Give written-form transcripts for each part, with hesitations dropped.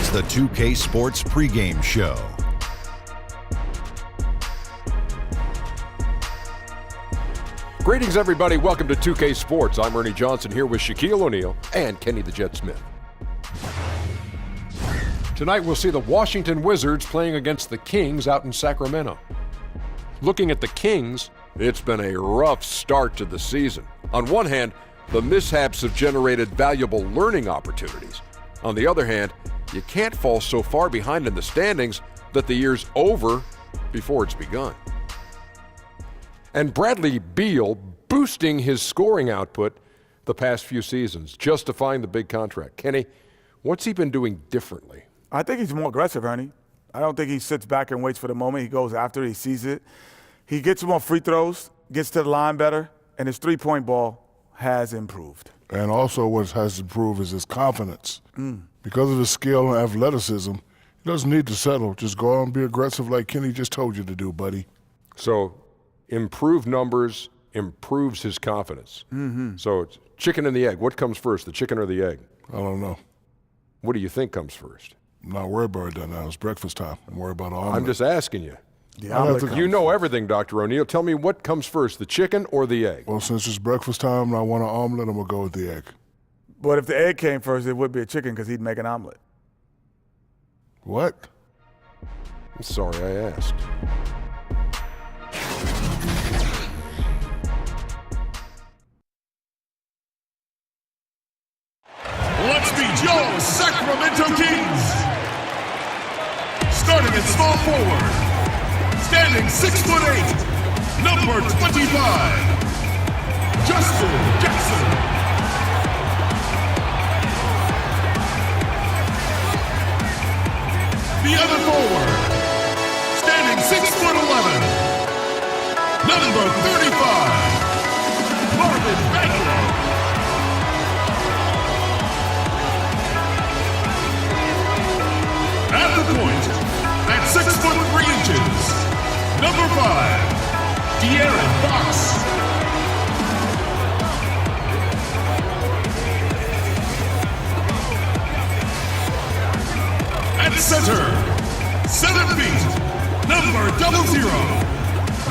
It's the 2K Sports Pregame Show. Greetings, everybody. Welcome to 2K Sports. I'm Ernie Johnson here with Shaquille O'Neal and Kenny the Jet Smith. Tonight, we'll see the Washington Wizards playing against the Kings out in Sacramento. Looking at the Kings, it's been a rough start to the season. On one hand, the mishaps have generated valuable learning opportunities. On the other hand, you can't fall so far behind in the standings that the year's over before it's begun. And Bradley Beal boosting his scoring output the past few seasons, justifying the big contract. Kenny, what's he been doing differently? I think he's more aggressive, Ernie. I don't think he sits back and waits for the moment. He goes after it. He sees it. He gets more free throws, gets to the line better, and his three-point ball has improved. And also what has improved is his confidence. Because of his skill and athleticism, he doesn't need to settle. Just go out and be aggressive like Kenny just told you to do, buddy. So improved numbers improves his confidence. So it's chicken and the egg. What comes first, the chicken or the egg? I don't know. What do you think comes first? I'm not worried about it now. It's breakfast time. I'm worried about omelet. I'm just asking you. The You know everything, Dr. O'Neal. Tell me what comes first, the chicken or the egg? Well, since it's breakfast time and I want an omelet, I'm going to go with the egg. But if the egg came first, it would be a chicken because he'd make an omelet. What? I'm sorry I asked. Let's meet your Sacramento Kings. Starting at small forward, standing 6'8", number 25, Justin Jackson. The other forward, standing 6'11", number 35, Marvin Bagley. At the point, at 6'3", number 5, De'Aaron Fox. At center, 7 feet, number 00,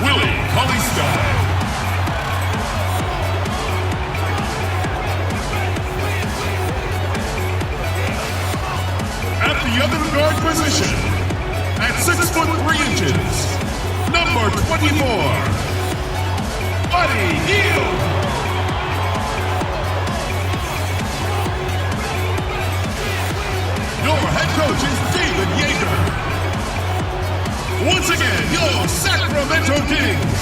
Willie Cauley-Stein. At the other guard position, at 6'3", number 24, Buddy Hield. Your head coach is David Yeager. Once again, your Sacramento Kings.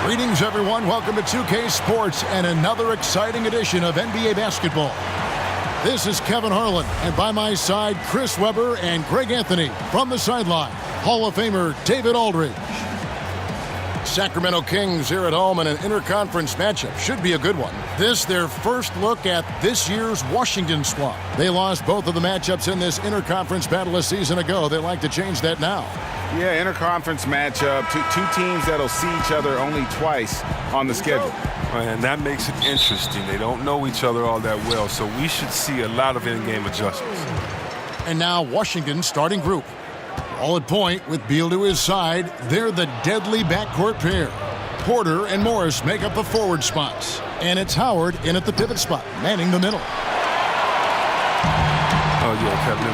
Greetings, everyone. Welcome to 2K Sports and another exciting edition of NBA basketball. This is Kevin Harlan, and by my side, Chris Webber and Greg Anthony. From the sideline, Hall of Famer David Aldridge. Sacramento Kings here at home in an interconference matchup. Should be a good one. This, their first look at this year's Washington squad. They lost both of the matchups in this interconference battle a season ago. They like to change that now. Yeah, interconference matchup, two teams that'll see each other only twice on the schedule. And that makes it interesting. They don't know each other all that well, so we should see a lot of in-game adjustments. And now Washington's starting group. All at point with Beal to his side. They're the deadly backcourt pair. Porter and Morris make up the forward spots. And it's Howard in at the pivot spot, manning the middle. Oh, yeah, Kevin.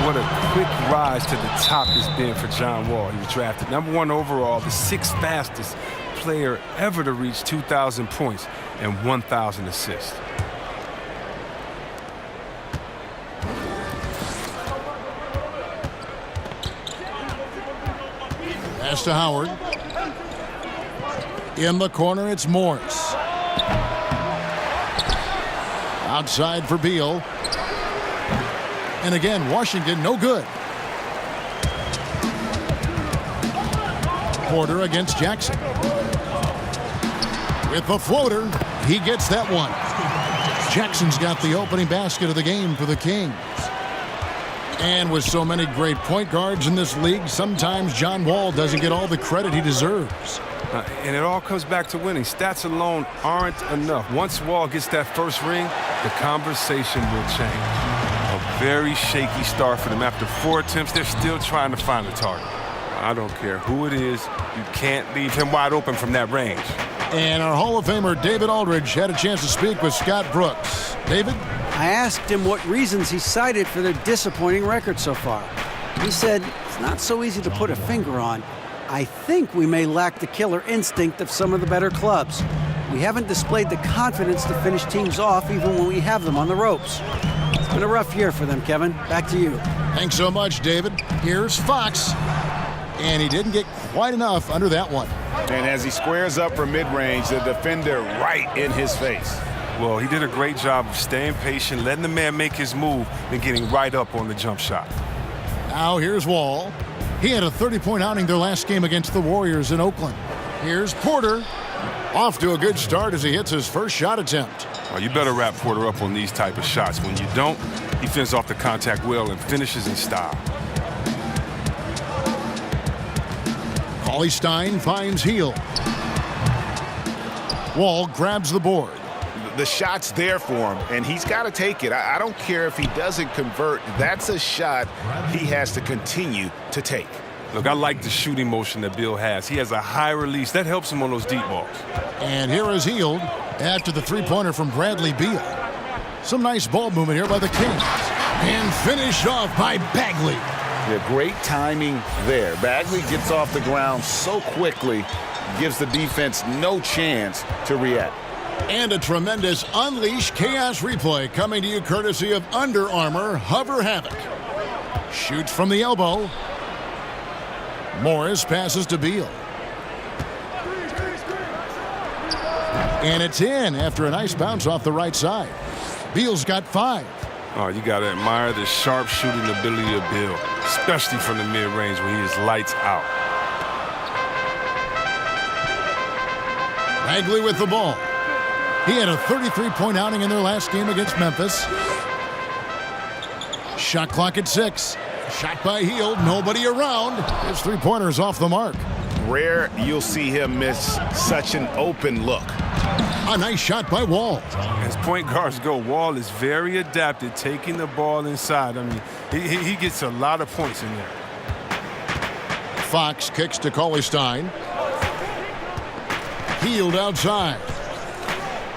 What a quick rise to the top has been for John Wall. He was drafted #1 overall, the 6th fastest player ever to reach 2,000 points and 1,000 assists. Pass to Howard. In the corner, it's Morris. Outside for Beal. And again, Washington, no good. Porter against Jackson. With the floater, he gets that one. Jackson's got the opening basket of the game for the Kings. And with so many great point guards in this league, sometimes John Wall doesn't get all the credit he deserves. And it all comes back to winning. Stats alone aren't enough. Once Wall gets that first ring, the conversation will change. A very shaky start for them. After 4 attempts, they're still trying to find the target. I don't care who it is. You can't leave him wide open from that range. And our Hall of Famer David Aldridge had a chance to speak with Scott Brooks. David? I asked him what reasons he cited for their disappointing record so far. He said, it's not so easy to put a finger on. I think we may lack the killer instinct of some of the better clubs. We haven't displayed the confidence to finish teams off even when we have them on the ropes. It's been a rough year for them, Kevin. Back to you. Thanks so much, David. Here's Fox. And he didn't get quite enough under that one. And as he squares up for mid-range, the defender right in his face. Well, he did a great job of staying patient, letting the man make his move, and getting right up on the jump shot. Now here's Wall. He had a 30-point outing their last game against the Warriors in Oakland. Here's Porter. Off to a good start as he hits his first shot attempt. Well, you better wrap Porter up on these type of shots. When you don't, he fends off the contact well and finishes in style. Stein finds Heel. Wall grabs the board. The shot's there for him, and he's got to take it. I don't care if he doesn't convert. That's a shot he has to continue to take. Look, I like the shooting motion that Bill has. He has a high release. That helps him on those deep balls. And here is Hield after the three-pointer from Bradley Beal. Some nice ball movement here by the Kings. And finished off by Bagley. Yeah, great timing there. Bagley gets off the ground so quickly, gives the defense no chance to react. And a tremendous Unleash Chaos replay coming to you courtesy of Under Armour Hover Havoc. Shoots from the elbow. Morris passes to Beal. And it's in after a nice bounce off the right side. Beal's got 5. Oh, you got to admire the sharp shooting ability of Bill, especially from the mid-range when he is lights out. Bagley with the ball. He had a 33-point outing in their last game against Memphis. Shot clock at 6. Shot by Hield, nobody around. His three-pointer's off the mark. Rare you'll see him miss such an open look. A nice shot by Wall. As point guards go, Wall is very adapted, taking the ball inside. I mean, he gets a lot of points in there. Fox kicks to Stein. Hield outside.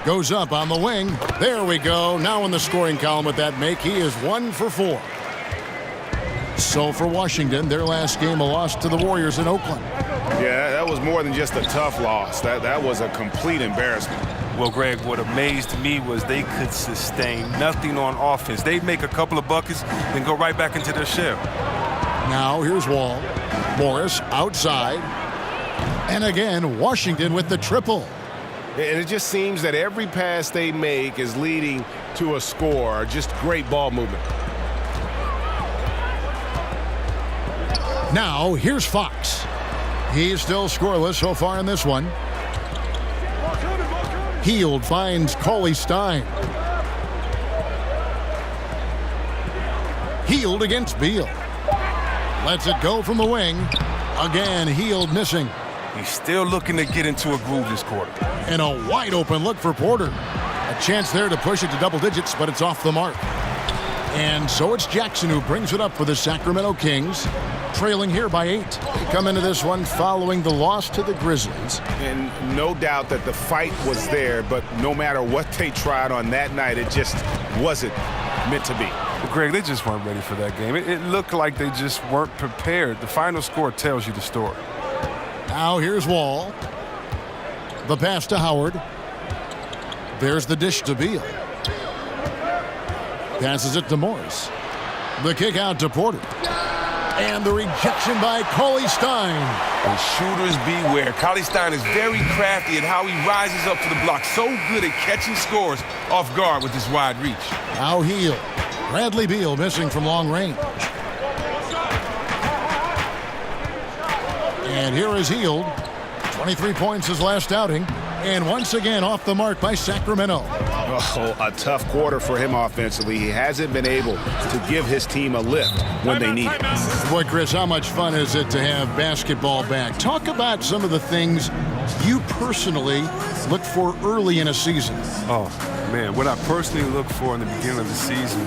Goes up on the wing. There we go. Now in the scoring column with that make, he is 1 for 4. So for Washington, their last game, a loss to the Warriors in Oakland. Yeah, that was more than just a tough loss. That was a complete embarrassment. Well, Greg, what amazed me was they could sustain nothing on offense. They'd make a couple of buckets, then go right back into their shell. Now here's Wall. Morris outside. And again, Washington with the triple. And it just seems that every pass they make is leading to a score. Just great ball movement. Now, here's Fox. He's still scoreless so far in this one. Hield finds Stein. Hield against Beal. Lets it go from the wing. Again, Hield missing. He's still looking to get into a groove this quarter. And a wide open look for Porter. A chance there to push it to double digits, but it's off the mark. And so it's Jackson who brings it up for the Sacramento Kings, trailing here by 8. They come into this one following the loss to the Grizzlies. And no doubt that the fight was there, but no matter what they tried on that night, it just wasn't meant to be. Well, Greg, they just weren't ready for that game. It looked like they just weren't prepared. The final score tells you the story. Now here's Wall. The pass to Howard. There's the dish to Beal. Passes it to Morris. The kick out to Porter. And the rejection by Stein. And shooters beware. Stein is very crafty at how he rises up to the block. So good at catching scores off guard with his wide reach. Now Hield. Bradley Beal missing from long range. And here is Hield. 23 points his last outing. And once again off the mark by Sacramento. Oh, a tough quarter for him offensively. He hasn't been able to give his team a lift when they need it. Boy, Chris, how much fun is it to have basketball back? Talk about some of the things you personally look for early in a season? Oh, man, what I personally look for in the beginning of the season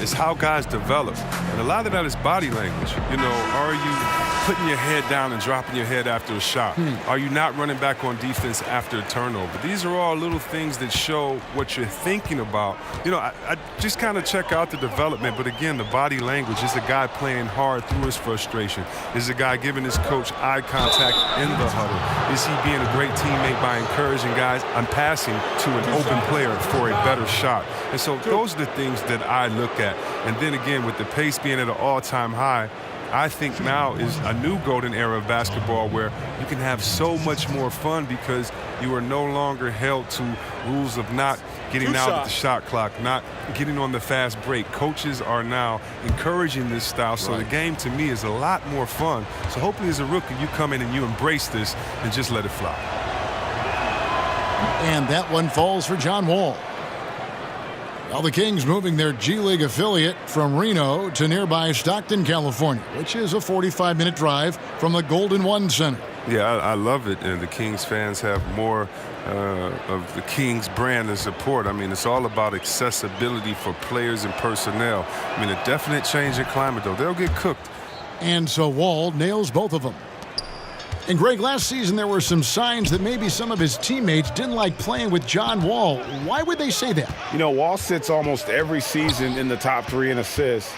is how guys develop. And a lot of that is body language. You know, are you putting your head down and dropping your head after a shot? Are you not running back on defense after a turnover? These are all little things that show what you're thinking about. You know, I just kind of check out the development, but again, the body language. Is a guy playing hard through his frustration? Is a guy giving his coach eye contact in the huddle? Is he being a great teammate by encouraging guys? I'm passing to an open player for a better shot. And so those are the things that I look at. And then again, with the pace being at an all-time high, I think now is a new golden era of basketball where you can have so much more fun because you are no longer held to rules of not getting out of the shot clock, not getting on the fast break. Coaches are now encouraging this style, so the game to me is a lot more fun. So hopefully as a rookie you come in and you embrace this and just let it fly. And that one falls for John Wall. Now the Kings moving their G League affiliate from Reno to nearby Stockton, California, which is a 45-minute drive from the Golden One Center. Yeah, I love it, and the Kings fans have more of the Kings brand to support. I mean, it's all about accessibility for players and personnel. I mean, a definite change in climate, though. They'll get cooked. And so Wall nails both of them. And Greg, last season there were some signs that maybe some of his teammates didn't like playing with John Wall. Why would they say that? You know, Wall sits almost every season in the top 3 in assists.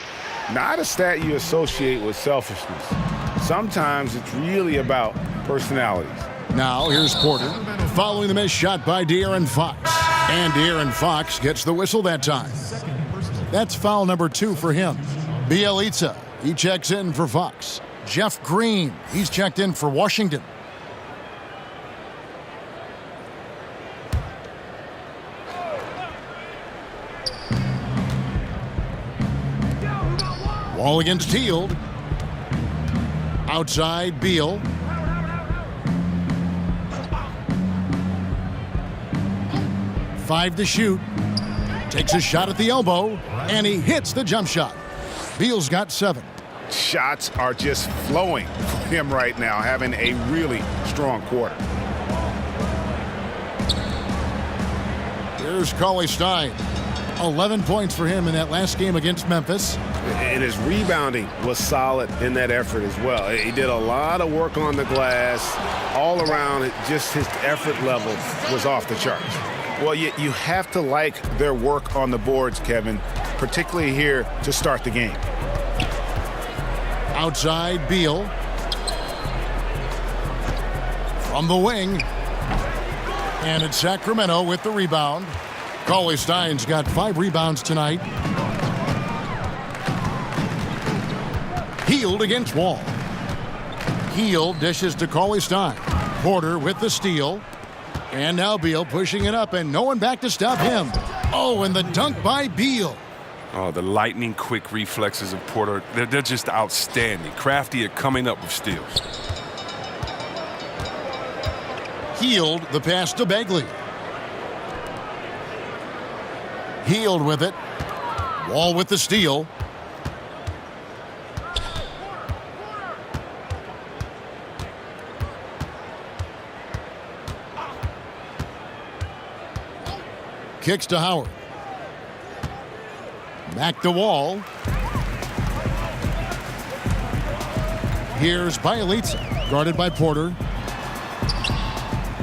Not a stat you associate with selfishness. Sometimes it's really about personalities. Now here's Porter following the missed shot by De'Aaron Fox. And De'Aaron Fox gets the whistle that time. That's foul number 2 for him. Bjelica, he checks in for Fox. Jeff Green, he's checked in for Washington. Wall against Hield. Outside, Beal. Five to shoot. Takes a shot at the elbow, and he hits the jump shot. Beal's got 7. Shots are just flowing for him right now, having a really strong quarter. Here's Cauley-Stein. 11 points for him in that last game against Memphis. And his rebounding was solid in that effort as well. He did a lot of work on the glass. All around, just his effort level was off the charts. Well, you have to like their work on the boards, Kevin, particularly here to start the game. Outside, Beal. From the wing. And it's Sacramento with the rebound. Cauley-Stein's got 5 rebounds tonight. Hield against Wall. Hield dishes to Cauley-Stein. Porter with the steal. And now Beal pushing it up, and no one back to stop him. Oh, and the dunk by Beal. Oh, the lightning quick reflexes of Porter, they're just outstanding. Crafty at coming up with steals. Hield, the pass to Begley. Hield with it. Wall with the steal. Kicks to Howard. Back to Wall. Here's Bjelica, guarded by Porter.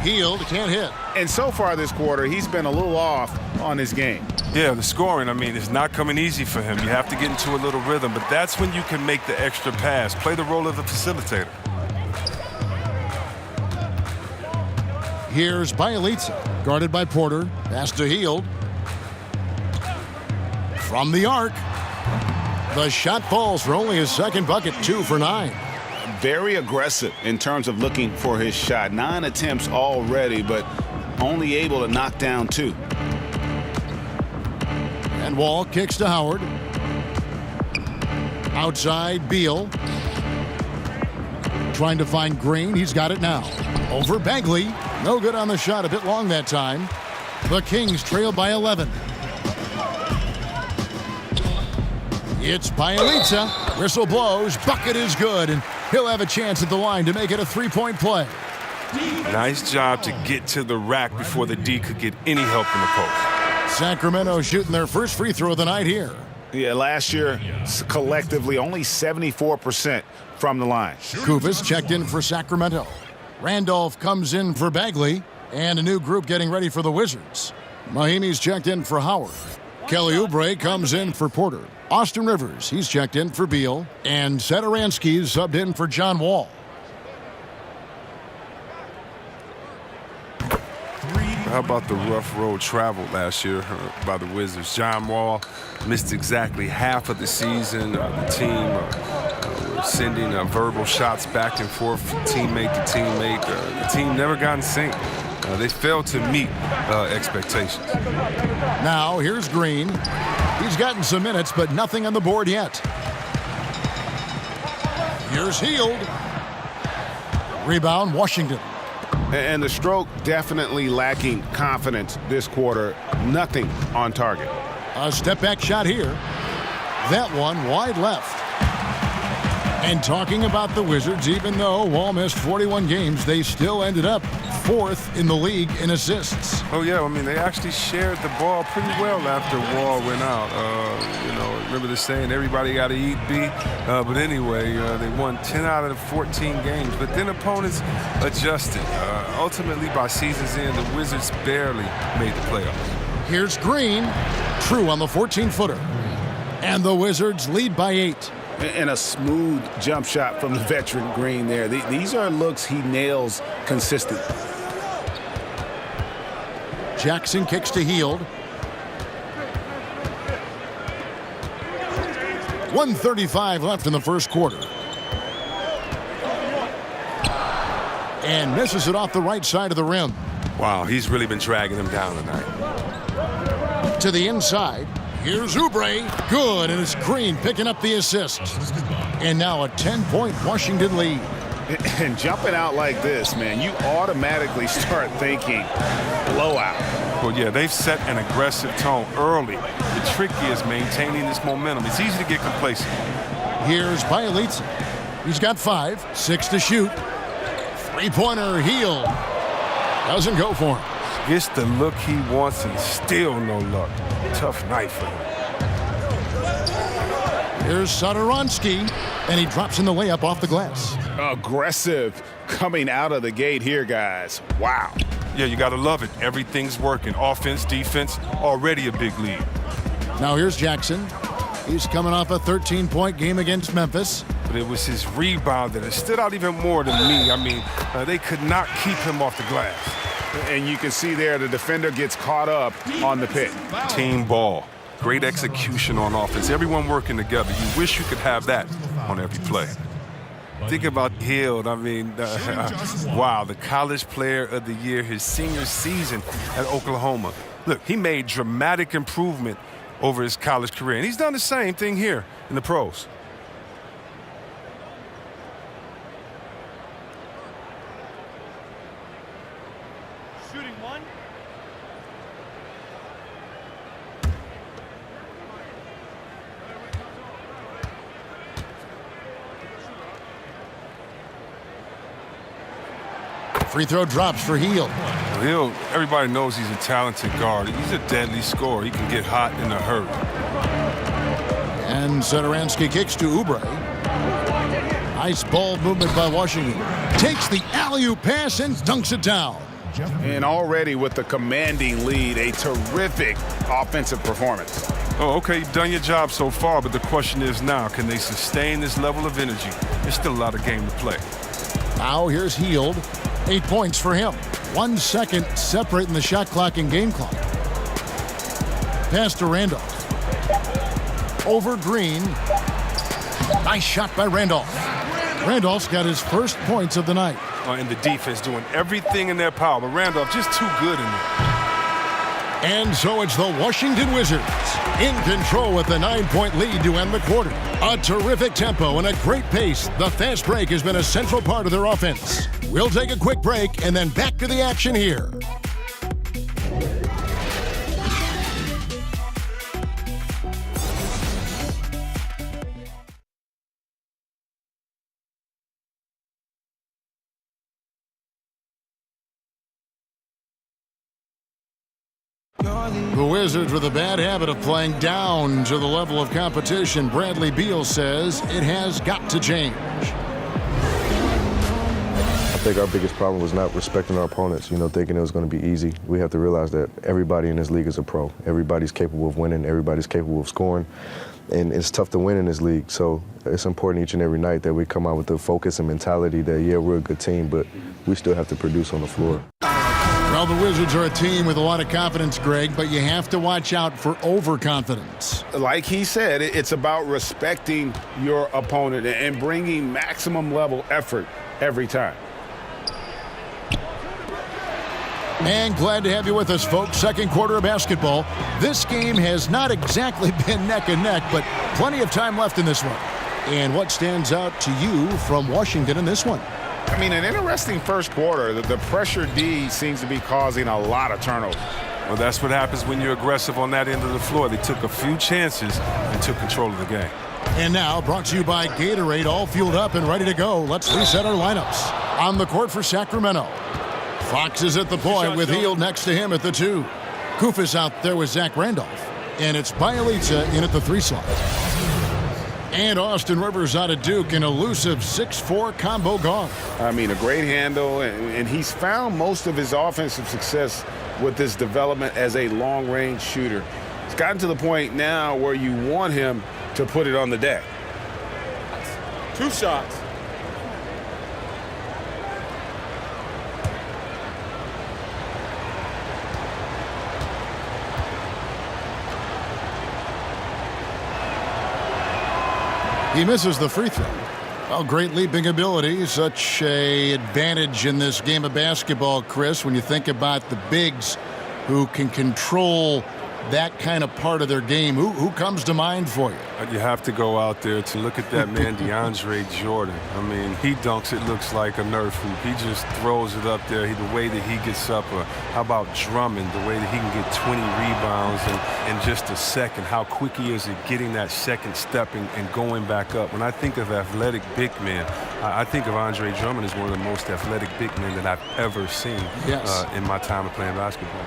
Hield can't hit. And so far this quarter, he's been a little off on his game. Yeah, the scoring, I mean, it's not coming easy for him. You have to get into a little rhythm, but that's when you can make the extra pass. Play the role of the facilitator. Here's Bjelica, guarded by Porter. Pass to Hield. From the arc. The shot falls for only his second bucket, 2 for 9. Very aggressive in terms of looking for his shot. 9 attempts already, but only able to knock down 2. And Wall kicks to Howard. Outside, Beal. Trying to find Green. He's got it now. Over Bagley. No good on the shot. A bit long that time. The Kings trail by 11. It's Bjelica. Whistle blows. Bucket is good. And he'll have a chance at the line to make it a 3-point play. Nice job to get to the rack before the D could get any help in the post. Sacramento shooting their first free throw of the night here. Yeah, last year, collectively, only 74% from the line. Kufis checked in for Sacramento. Randolph comes in for Bagley. And a new group getting ready for the Wizards. Mahimi's checked in for Howard. Kelly Oubre comes in for Porter. Austin Rivers, he's checked in for Beal. And Satoransky's subbed in for John Wall. How about the rough road traveled last year by the Wizards? John Wall missed exactly half of the season. The team were sending verbal shots back and forth from teammate to teammate. The team never got in sync. They failed to meet expectations. Now here's Green. He's gotten some minutes, but nothing on the board yet. Here's Hield. Rebound, Washington. And the Stroke definitely lacking confidence this quarter. Nothing on target. A step-back shot here. That one wide left. And talking about the Wizards, even though Wall missed 41 games, they still ended up 4th in the league in assists. Oh, yeah. I mean, they actually shared the ball pretty well after Wall went out. Remember the saying, everybody got to eat B? But anyway, they won 10 out of the 14 games. But then opponents adjusted. Ultimately, by season's end, the Wizards barely made the playoffs. Here's Green. True on the 14-footer. And the Wizards lead by 8. And a smooth jump shot from the veteran Green there. These are looks he nails consistently. Jackson kicks to Hield. 1:35 left in the first quarter. And misses it off the right side of the rim. Wow, he's really been dragging them down tonight. To the inside. Here's Oubre. Good, and it's Green picking up the assist. And now a 10-point Washington lead. And jumping out like this, man, you automatically start thinking blowout. Well, yeah, they've set an aggressive tone early. The trick is maintaining this momentum. It's easy to get complacent. Here's Bielitsa. He's got 5, 6 to shoot. Three-pointer, Hield. Doesn't go for him. Gets the look he wants and still no luck. Tough night for him. Here's Satoransky, and he drops in the layup off the glass. Aggressive coming out of the gate here, guys. Wow. Yeah, you got to love it. Everything's working. Offense, defense, already a big lead. Now here's Jackson. He's coming off a 13-point game against Memphis. But it was his rebound that has stood out even more to me. I mean, they could not keep him off the glass. And you can see there the defender gets caught up on the pick. Team ball. Great execution on offense. Everyone working together. You wish you could have that on every play. Think about Hield. I mean, wow, the college player of the year, his senior season at Oklahoma. Look, he made dramatic improvement over his college career. And he's done the same thing here in the pros. Free throw drops for Hield. Hield, everybody knows he's a talented guard. He's a deadly scorer. He can get hot in a hurry. And Satoransky kicks to Oubre. Nice ball movement by Washington. Takes the alley-oop pass and dunks it down. And already with the commanding lead, a terrific offensive performance. Oh, okay, you've done your job so far, but the question is now, can they sustain this level of energy? There's still a lot of game to play. Now here's Hield. 8 points for him. 1 second separating the shot clock and game clock. Pass to Randolph. Over Green. Nice shot by Randolph. Randolph's got his first points of the night. And the defense doing everything in their power, but Randolph just too good in there. And so it's the Washington Wizards in control with the 9-point lead to end the quarter. A terrific tempo and a great pace. The fast break has been a central part of their offense. We'll take a quick break and then back to the action here. The Wizards with a bad habit of playing down to the level of competition. Bradley Beal says it has got to change. I think our biggest problem was not respecting our opponents, thinking it was going to be easy. We have to realize that everybody in this league is a pro. Everybody's capable of winning. Everybody's capable of scoring. And it's tough to win in this league. So it's important each and every night that we come out with the focus and mentality that, yeah, we're a good team, but we still have to produce on the floor. Well, the Wizards are a team with a lot of confidence, Greg, but you have to watch out for overconfidence. Like he said, it's about respecting your opponent and bringing maximum level effort every time. And glad to have you with us, folks. Second quarter of basketball. This game has not exactly been neck and neck, but plenty of time left in this one. And what stands out to you from Washington in this one? I mean, an interesting first quarter. The pressure D seems to be causing a lot of turnover. Well, that's what happens when you're aggressive on that end of the floor. They took a few chances and took control of the game. And now, brought to you by Gatorade, all fueled up and ready to go. Let's reset our lineups. On the court for Sacramento, Fox is at the point with Hield next to him at the 2. Kufis out there with Zach Randolph. And it's Bjelica in at the 3 slot. And Austin Rivers out of Duke, an elusive 6'4" combo guard. I mean, a great handle, and he's found most of his offensive success with this development as a long-range shooter. It's gotten to the point now where you want him to put it on the deck. 2 shots. He misses the free throw. Well, great leaping ability, such an advantage in this game of basketball, Chris, when you think about the bigs who can control that kind of part of their game. Who comes to mind for you? You have to go out there to look at that man, DeAndre Jordan. I mean, he dunks, it looks like a Nerf hoop. He just throws it up there, the way that he gets up. How about Drummond, the way that he can get 20 rebounds in just a second, how quick he is at getting that second step and going back up. When I think of athletic big men, I think of Andre Drummond as one of the most athletic big men that I've ever seen in my time of playing basketball.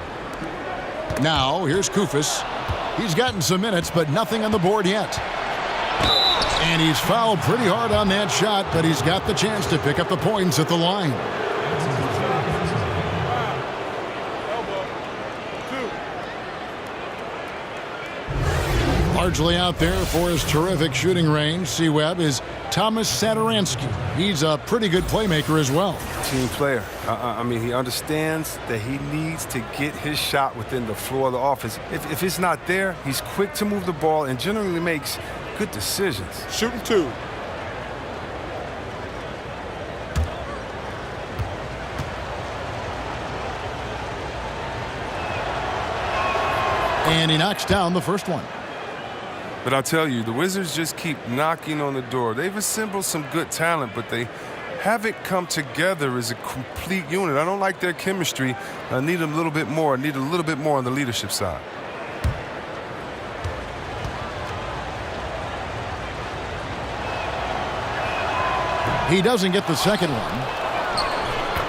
Now, here's Kufis. He's gotten some minutes, but nothing on the board yet. And he's fouled pretty hard on that shot, but he's got the chance to pick up the points at the line. Largely out there for his terrific shooting range, C-Web, is Thomas Satoransky. He's a pretty good playmaker as well. Team player. I mean, he understands that he needs to get his shot within the floor of the offense. If it's not there, he's quick to move the ball and generally makes good decisions. Shooting 2. And he knocks down the first one. But I'll tell you, the Wizards just keep knocking on the door. They've assembled some good talent, but they haven't come together as a complete unit. I don't like their chemistry. I need them a little bit more. I need a little bit more on the leadership side. He doesn't get the second one.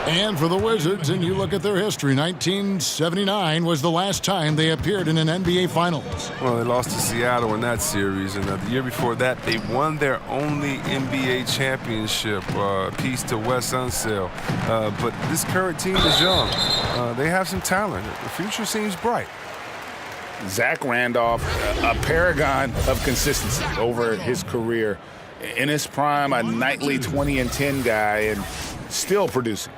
And for the Wizards, and you look at their history, 1979 was the last time they appeared in an NBA Finals. Well, they lost to Seattle in that series, and the year before that, they won their only NBA championship, piece to Wes Unseld. But this current team is young. They have some talent. The future seems bright. Zach Randolph, a paragon of consistency over his career. In his prime, a nightly 20 and 10 guy, and still producing.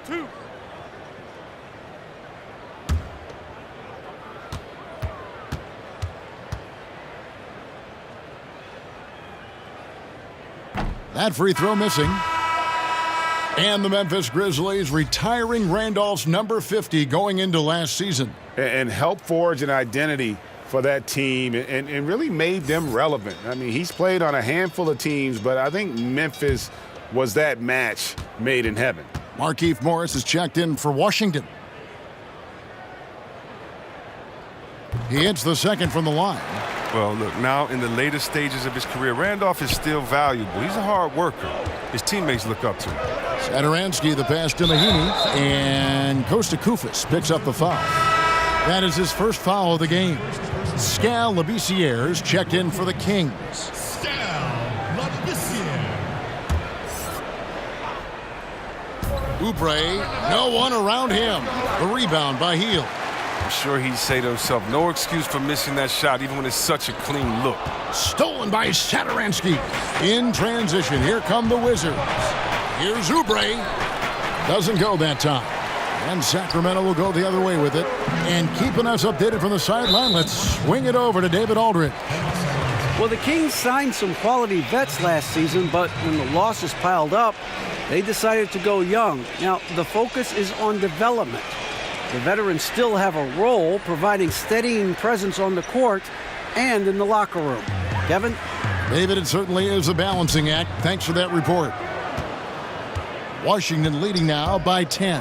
Two. That free throw missing. And the Memphis Grizzlies retiring Randolph's number 50 going into last season. And helped forge an identity for that team and really made them relevant. I mean, he's played on a handful of teams, but I think Memphis was that match made in heaven. Markieff Morris is checked in for Washington. He hits the second from the line. Well, look, now in the later stages of his career, Randolph is still valuable. He's a hard worker. His teammates look up to him. Satoransky, the pass to Mahinmi, and Costa Koufos picks up the foul. That is his first foul of the game. Skal Labissière's checked in for the Kings. Oubre, no one around him. The rebound by Hield. I'm sure he'd say to himself, no excuse for missing that shot, even when it's such a clean look. Stolen by Satoransky. In transition, here come the Wizards. Here's Oubre. Doesn't go that time. And Sacramento will go the other way with it. And keeping us updated from the sideline, let's swing it over to David Aldridge. Well, the Kings signed some quality vets last season, but when the losses piled up, they decided to go young. Now, the focus is on development. The veterans still have a role providing steadying presence on the court and in the locker room. Kevin? David, it certainly is a balancing act. Thanks for that report. Washington leading now by 10.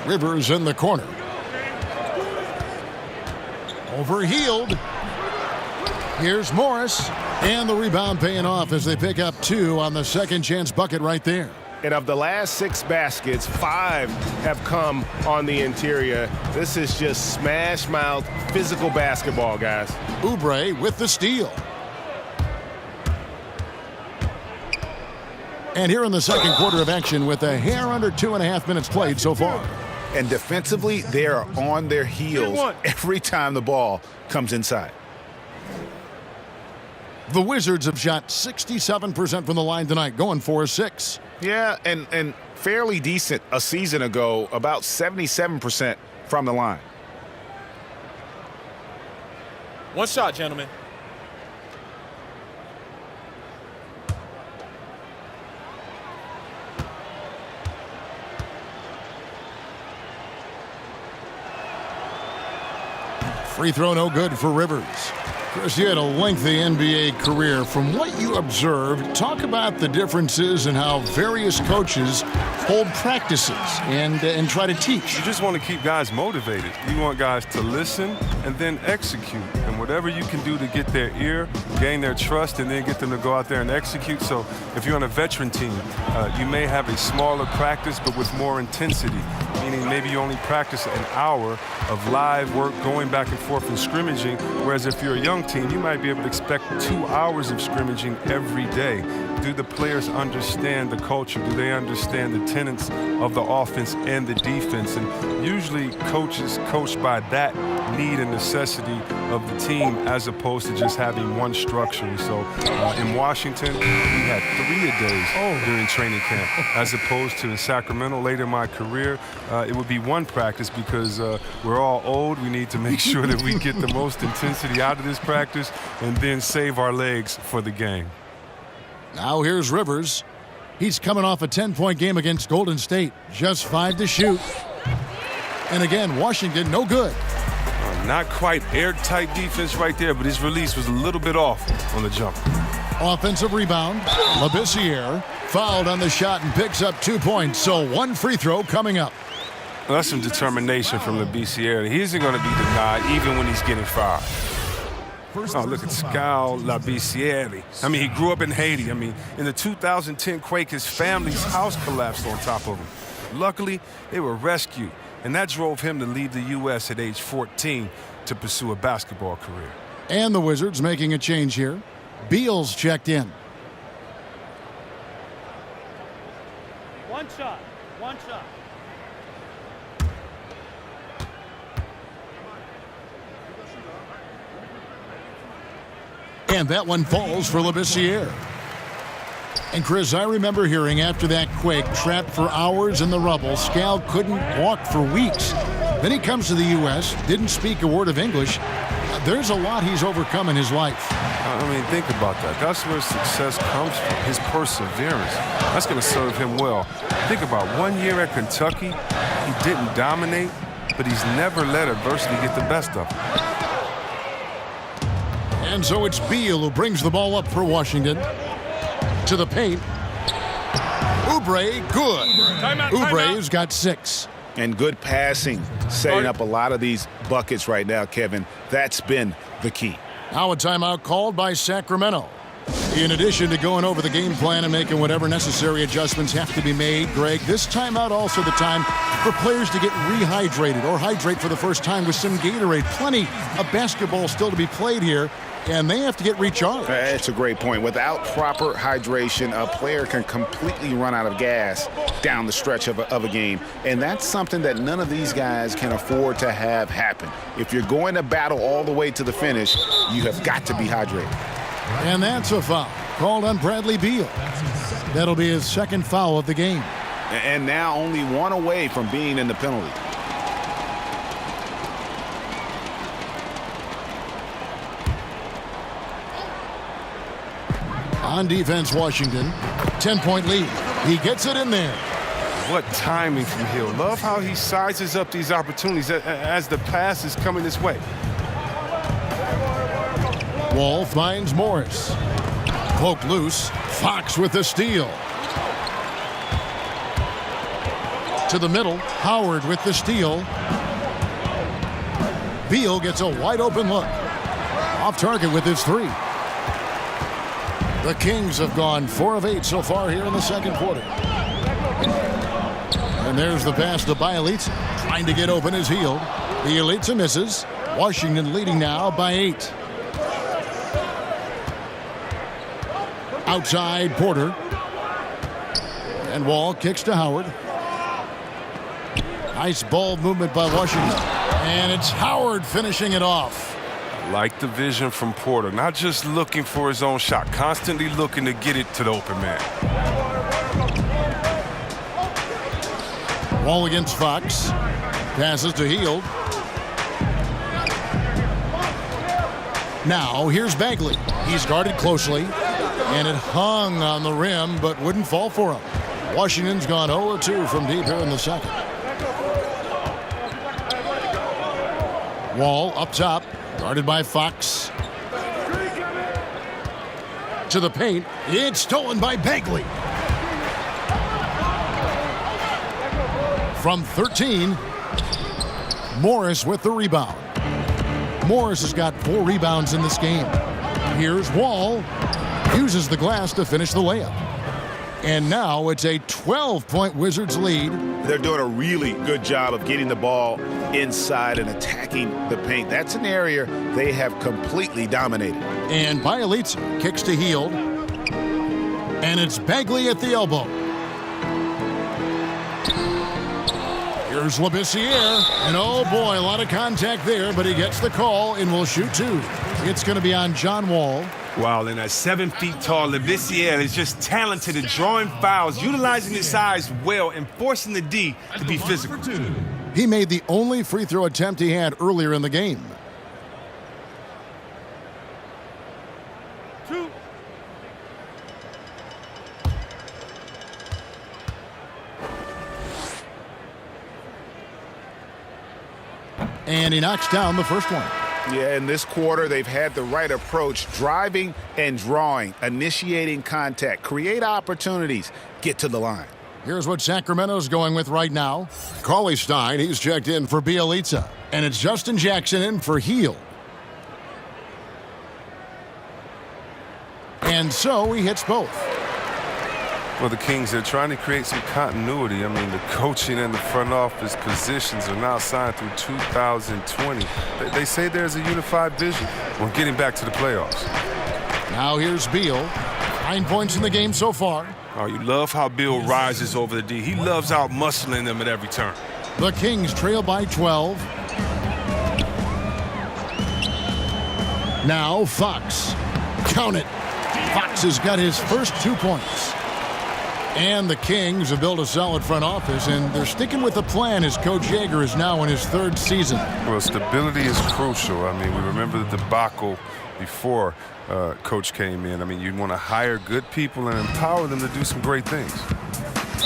Rivers in the corner. Over Hield. Here's Morris. And the rebound paying off as they pick up 2 on the second chance bucket right there. And of the last 6 baskets, 5 have come on the interior. This is just smash mouth physical basketball, guys. Oubre with the steal. And here in the second quarter of action with a hair under 2.5 minutes played so far. And defensively, they are on their heels every time the ball comes inside. The Wizards have shot 67% from the line tonight, going 4-6. Yeah, and fairly decent a season ago, about 77% from the line. One shot, gentlemen. Free throw no good for Rivers. Chris, you had a lengthy NBA career. From what you observed, talk about the differences in how various coaches hold practices and try to teach. You just want to keep guys motivated. You want guys to listen and then execute. And whatever you can do to get their ear, gain their trust, and then get them to go out there and execute. So if you're on a veteran team, you may have a smaller practice but with more intensity, meaning maybe you only practice an hour of live work going back and forth and scrimmaging, whereas if you're a young team, you might be able to expect 2 hours of scrimmaging every day. Do the players understand the culture? Do they understand the tenets of the offense and the defense? And usually coaches coach by that need and necessity of the team as opposed to just having one structure. So in Washington, we had 3 a-days during training camp, as opposed to in Sacramento later in my career, it would be 1 practice because we're all old. We need to make sure that we get the most intensity out of this practice and then save our legs for the game. Now here's Rivers. He's coming off a 10-point game against Golden State. Just 5 to shoot. And again, Washington, no good. Not quite airtight defense right there, but his release was a little bit off on the jump. Offensive rebound. Labissière fouled on the shot and picks up 2 points. So 1 free throw coming up. Well, that's some determination from Labissière. He isn't going to be denied even when he's getting fouled. Oh, look at Skal Labissière. I mean, he grew up in Haiti. I mean, in the 2010 quake, his family's house collapsed on top of him. Luckily, they were rescued, and that drove him to leave the U.S. at age 14 to pursue a basketball career. And the Wizards making a change here. Beal's checked in. One shot. One shot. And that one falls for Labissière. And Chris, I remember hearing after that quake, trapped for hours in the rubble, Skal couldn't walk for weeks. Then he comes to the U.S., didn't speak a word of English. There's a lot he's overcome in his life. I mean, think about that. That's where success comes from, his perseverance. That's going to serve him well. Think about 1 year at Kentucky. He didn't dominate, but he's never let adversity get the best of him. And so it's Beal who brings the ball up for Washington. To the paint. Oubre, good. Timeout, Oubre's got 6. And good passing, setting up a lot of these buckets right now, Kevin. That's been the key. Now a timeout called by Sacramento. In addition to going over the game plan and making whatever necessary adjustments have to be made, Greg, this timeout also the time for players to get rehydrated or hydrate for the first time with some Gatorade. Plenty of basketball still to be played here, and they have to get recharged. That's a great point. Without proper hydration, a player can completely run out of gas down the stretch of a game. And that's something that none of these guys can afford to have happen. If you're going to battle all the way to the finish, you have got to be hydrated. And that's a foul called on Bradley Beal. That'll be his second foul of the game. And now only one away from being in the penalty. On defense, Washington, 10-point lead. He gets it in there. What timing from Hill. Love how he sizes up these opportunities as the pass is coming this way. Wall finds Morris. Poked loose. Fox with the steal. To the middle. Howard with the steal. Beal gets a wide open look. Off target with his 3. The Kings have gone 4 of 8 so far here in the second quarter. And there's the pass to Bielitsa. Trying to get open is Hield. Bielitsa misses. Washington leading now by 8. Outside Porter. And Wall kicks to Howard. Nice ball movement by Washington. And it's Howard finishing it off. Like the vision from Porter, not just looking for his own shot, constantly looking to get it to the open man. Wall against Fox. Passes to Hield. Now here's Bagley. He's guarded closely. And it hung on the rim, but wouldn't fall for him. Washington's gone 0-2 from deep here in the second. Wall up top. Guarded by Fox. To the paint. It's stolen by Bagley. From 13, Morris with the rebound. Morris has got 4 rebounds in this game. Here's Wall. Uses the glass to finish the layup. And now it's a 12-point Wizards lead. They're doing a really good job of getting the ball inside and attacking the paint. That's an area they have completely dominated. And Bielitsa kicks to Hield. And it's Bagley at the elbow. Here's Labissiere. And oh boy, a lot of contact there, but he gets the call and will shoot 2. It's going to be on John Wall. Wow, and at 7 feet tall, Labissiere is just talented at drawing fouls, utilizing his size well, and forcing the D to be physical. He made the only free throw attempt he had earlier in the game. 2. And he knocks down the first one. Yeah, in this quarter, they've had the right approach, driving and drawing, initiating contact, create opportunities, get to the line. Here's what Sacramento's going with right now. Cauley Stein, he's checked in for Bielitsa. And it's Justin Jackson in for Hield. And so he hits both. Well, the Kings are trying to create some continuity. I mean, the coaching and the front office positions are now signed through 2020. They say there's a unified vision. We're getting back to the playoffs. Now here's Beal. 9 points in the game so far. Oh, you love how Beal rises over the D. He loves out-muscling them at every turn. The Kings trail by 12. Now Fox. Count it. Fox has got his first 2 points. And the Kings have built a solid front office, and they're sticking with the plan as Coach Yeager is now in his 3rd season. Well, stability is crucial. I mean, we remember the debacle before Coach came in. I mean, you want to hire good people and empower them to do some great things.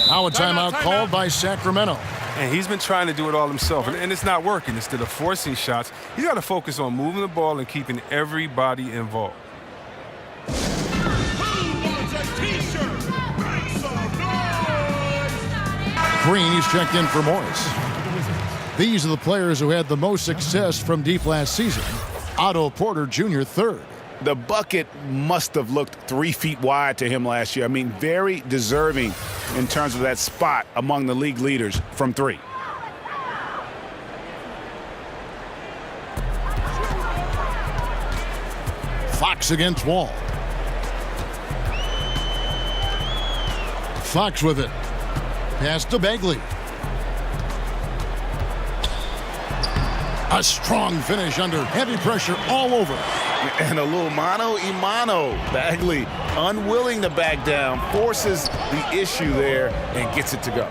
Now a timeout called by Sacramento. And he's been trying to do it all himself, and it's not working. Instead of forcing shots, he's got to focus on moving the ball and keeping everybody involved. Green, he's checked in for Morris. These are the players who had the most success from deep last season. Otto Porter Jr. third. The bucket must have looked 3 feet wide to him last year. I mean, very deserving in terms of that spot among the league leaders from 3. Fox against Wall. Fox with it. Pass to Bagley. A strong finish under heavy pressure all over. And a little mano-a-mano. Bagley unwilling to back down, forces the issue there and gets it to go.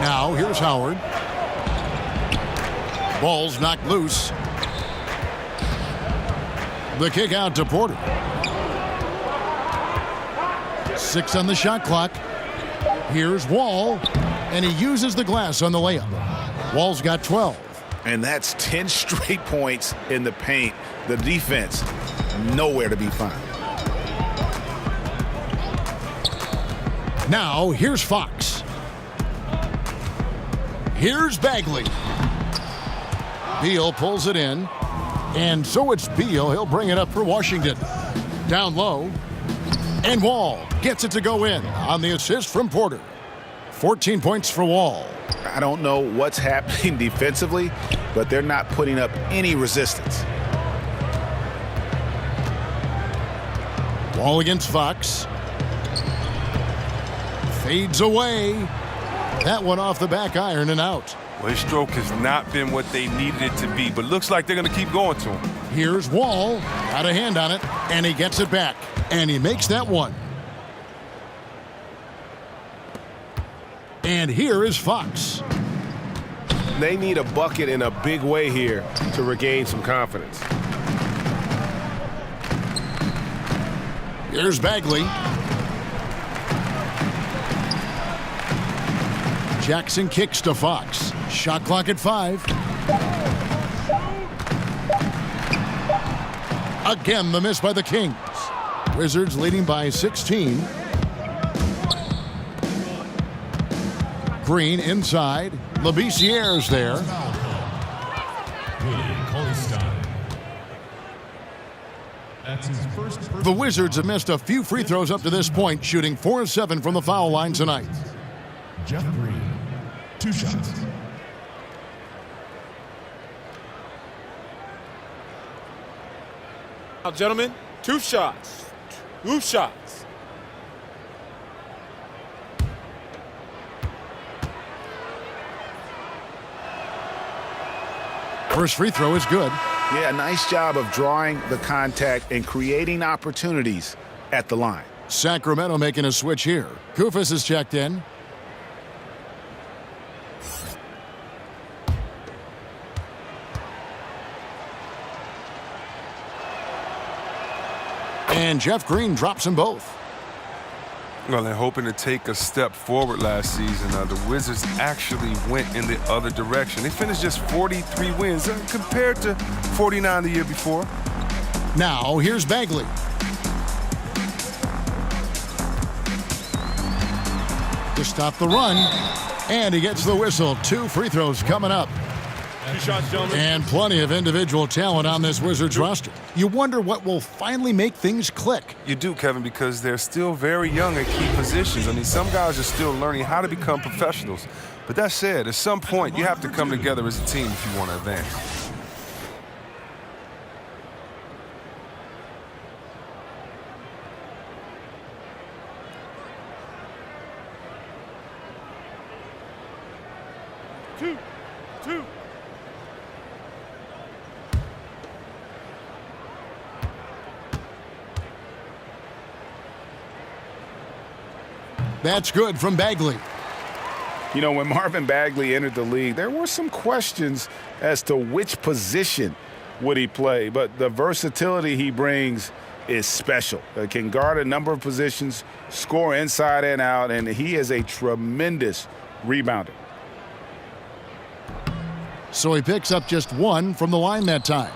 Now here's Howard. Ball's knocked loose. The kick out to Porter. 6 on the shot clock. Here's Wall, and he uses the glass on the layup. Wall's got 12. And that's 10 straight points in the paint. The defense, nowhere to be found. Now, here's Fox. Here's Bagley. Beal pulls it in. And so it's Beal. He'll bring it up for Washington. Down low. And Wall gets it to go in on the assist from Porter. 14 points for Wall. I don't know what's happening defensively, but they're not putting up any resistance. Wall against Fox. Fades away. That one off the back iron and out. Well, his stroke has not been what they needed it to be, but looks like they're going to keep going to him. Here's Wall. Got a hand on it, and he gets it back. And he makes that one. And here is Fox. They need a bucket in a big way here to regain some confidence. Here's Bagley. Jackson kicks to Fox. Shot clock at 5. Again, the miss by the Kings. Wizards leading by 16. Green inside. Labissiere's there. The Wizards have missed a few free throws up to this point, shooting 4 of 7 from the foul line tonight. Jeff Green, 2 shots. Now, gentlemen, 2 shots. 2 shots. First free throw is good. Yeah, nice job of drawing the contact and creating opportunities at the line. Sacramento making a switch here. Koufos is checked in. And Jeff Green drops them both. Well, they're hoping to take a step forward last season. The Wizards actually went in the other direction. They finished just 43 wins compared to 49 the year before. Now, here's Bagley. To stop the run. And he gets the whistle. 2 free throws coming up. 2 shots, gentlemen. And plenty of individual talent on this Wizards roster. You wonder what will finally make things click. You do, Kevin, because they're still very young at key positions. I mean, some guys are still learning how to become professionals. But that said, at some point, you have to come together as a team if you want to advance. Two. That's good from Bagley. You know, when Marvin Bagley entered the league, there were some questions as to which position would he play, but the versatility he brings is special. He can guard a number of positions, score inside and out, and he is a tremendous rebounder. So he picks up just 1 from the line that time.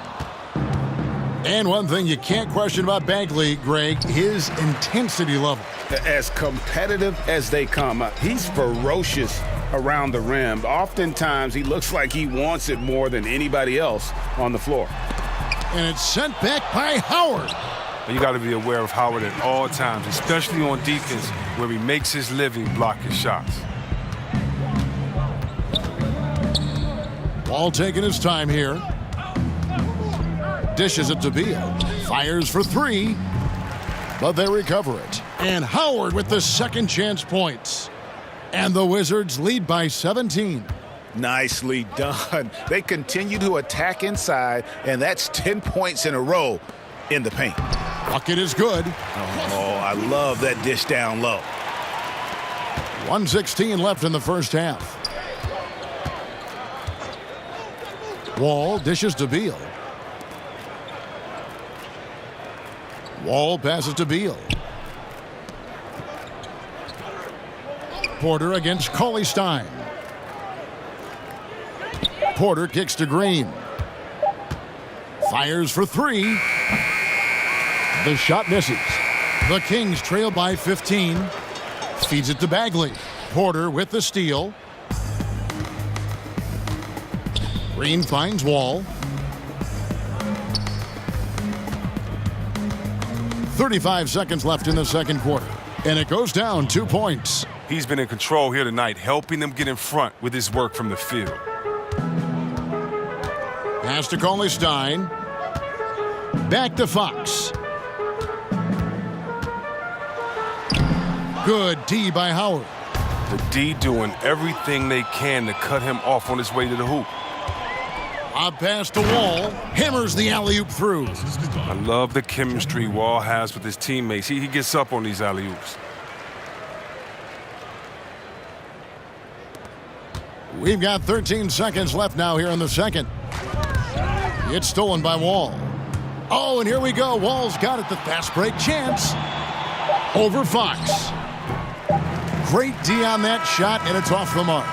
And one thing you can't question about Bagley, Greg, his intensity level. As competitive as they come. He's ferocious around the rim. Oftentimes, he looks like he wants it more than anybody else on the floor. And it's sent back by Howard. You got to be aware of Howard at all times, especially on defense where he makes his living blocking shots. Wall taking his time here. Dishes it to Beal. Fires for three, but they recover it. And Howard with the second chance points. And the Wizards lead by 17. Nicely done. They continue to attack inside, and that's 10 points in a row in the paint. Bucket is good. Oh, I love that dish down low. 1:16 left in the first half. Wall dishes to Beal. Wall passes to Beal. Porter against Cauley-Stein. Porter kicks to Green. Fires for three. The shot misses. The Kings trail by 15. Feeds it to Bagley. Porter with the steal. Green finds Wall. 35 seconds left in the second quarter. And it goes down 2 points. He's been in control here tonight, helping them get in front with his work from the field. Pass to Cauley-Stein. Back to Fox. Good D by Howard. The D doing everything they can to cut him off on his way to the hoop. A pass to Wall. Hammers the alley-oop through. I love the chemistry Wall has with his teammates. He gets up on these alley-oops. We've got 13 seconds left now here in the second. It's stolen by Wall. Oh, and here we go. Wall's got it. The fast break chance. Over Fox. Great D on that shot, and it's off the mark.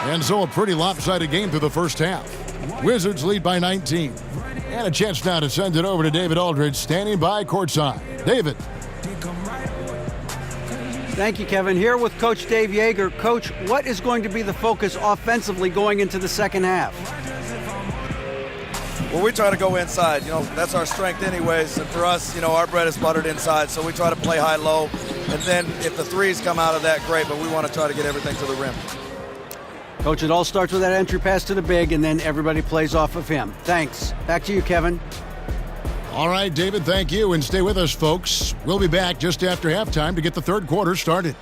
And so a pretty lopsided game through the first half. Wizards lead by 19. And a chance now to send it over to David Aldridge, standing by courtside. David. Thank you, Kevin. Here with Coach Dave Yeager. Coach, what is going to be the focus offensively going into the second half? Well, we try to go inside. That's our strength anyways. And for us, our bread is buttered inside. So we try to play high-low. And then if the threes come out of that, great. But we want to try to get everything to the rim. Coach, it all starts with that entry pass to the big, and then everybody plays off of him. Thanks. Back to you, Kevin. All right, David, thank you. And stay with us, folks. We'll be back just after halftime to get the third quarter started.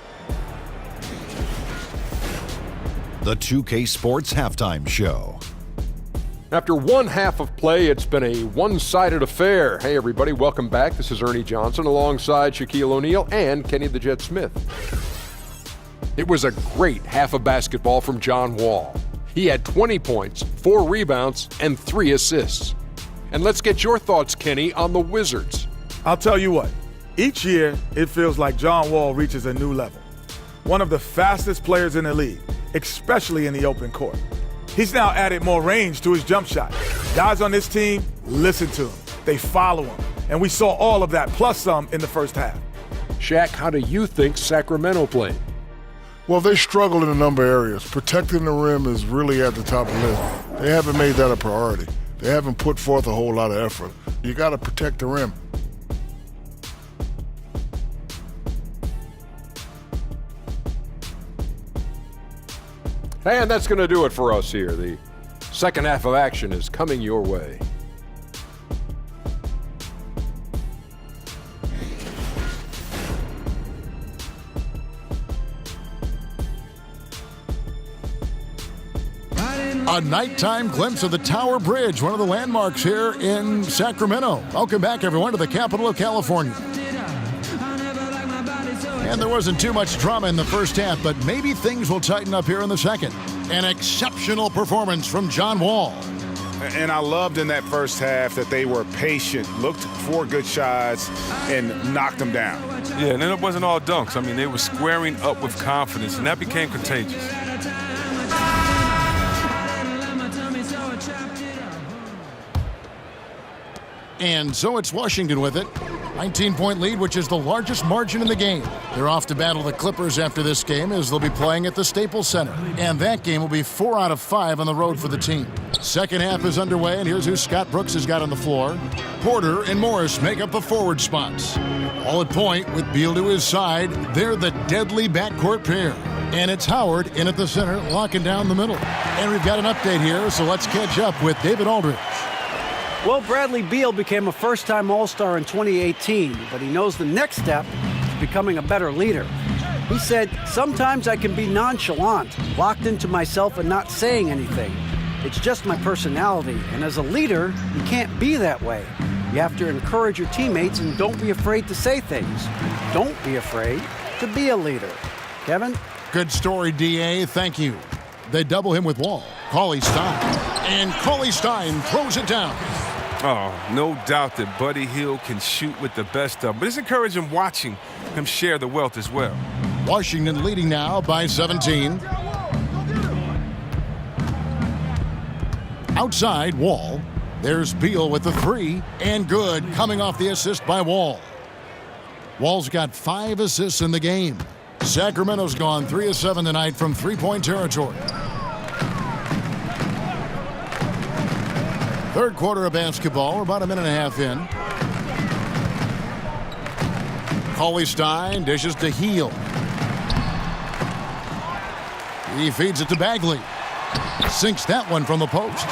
The 2K Sports Halftime Show. After one half of play, it's been a one-sided affair. Hey, everybody, welcome back. This is Ernie Johnson alongside Shaquille O'Neal and Kenny the Jet Smith. It was a great half of basketball from John Wall. He had 20 points, 4 rebounds, and 3 assists. And let's get your thoughts, Kenny, on the Wizards. I'll tell you what, each year it feels like John Wall reaches a new level. One of the fastest players in the league, especially in the open court. He's now added more range to his jump shot. Guys on this team listen to him. They follow him. And we saw all of that, plus some, in the first half. Shaq, how do you think Sacramento played? Well, they struggled in a number of areas. Protecting the rim is really at the top of the list. They haven't made that a priority. They haven't put forth a whole lot of effort. You got to protect the rim. And that's going to do it for us here. The second half of action is coming your way. A nighttime glimpse of the Tower Bridge, one of the landmarks here in Sacramento. Welcome back, everyone, to the capital of California. And there wasn't too much drama in the first half, but maybe things will tighten up here in the second. An exceptional performance from John Wall. And I loved in that first half that they were patient, looked for good shots, and knocked them down. Yeah, and then it wasn't all dunks. I mean, they were squaring up with confidence, and that became contagious. And so it's Washington with it. 19-point lead, which is the largest margin in the game. They're off to battle the Clippers after this game, as they'll be playing at the Staples Center. And that game will be 4 out of 5 on the road for the team. Second half is underway, and here's who Scott Brooks has got on the floor. Porter and Morris make up the forward spots. All at point with Beal to his side. They're the deadly backcourt pair. And it's Howard in at the center, locking down the middle. And we've got an update here, so let's catch up with David Aldridge. Well, Bradley Beal became a first-time All-Star in 2018, but he knows the next step is becoming a better leader. He said, "Sometimes I can be nonchalant, locked into myself and not saying anything. It's just my personality, and as a leader, you can't be that way. You have to encourage your teammates and don't be afraid to say things. Don't be afraid to be a leader." Kevin? Good story, D.A. Thank you. They double him with Wall. Cauley Stein. And Cauley Stein throws it down. Oh, no doubt that Buddy Hield can shoot with the best of them, but it's encouraging watching him share the wealth as well. Washington leading now by 17. Outside, Wall. There's Beal with the 3, and good, coming off the assist by Wall. Wall's got 5 assists in the game. Sacramento's gone 3 of 7 tonight from three-point territory. Third quarter of basketball. We're about a minute and a half in. Cauley Stein dishes to Hield. He feeds it to Bagley. Sinks that one from the post.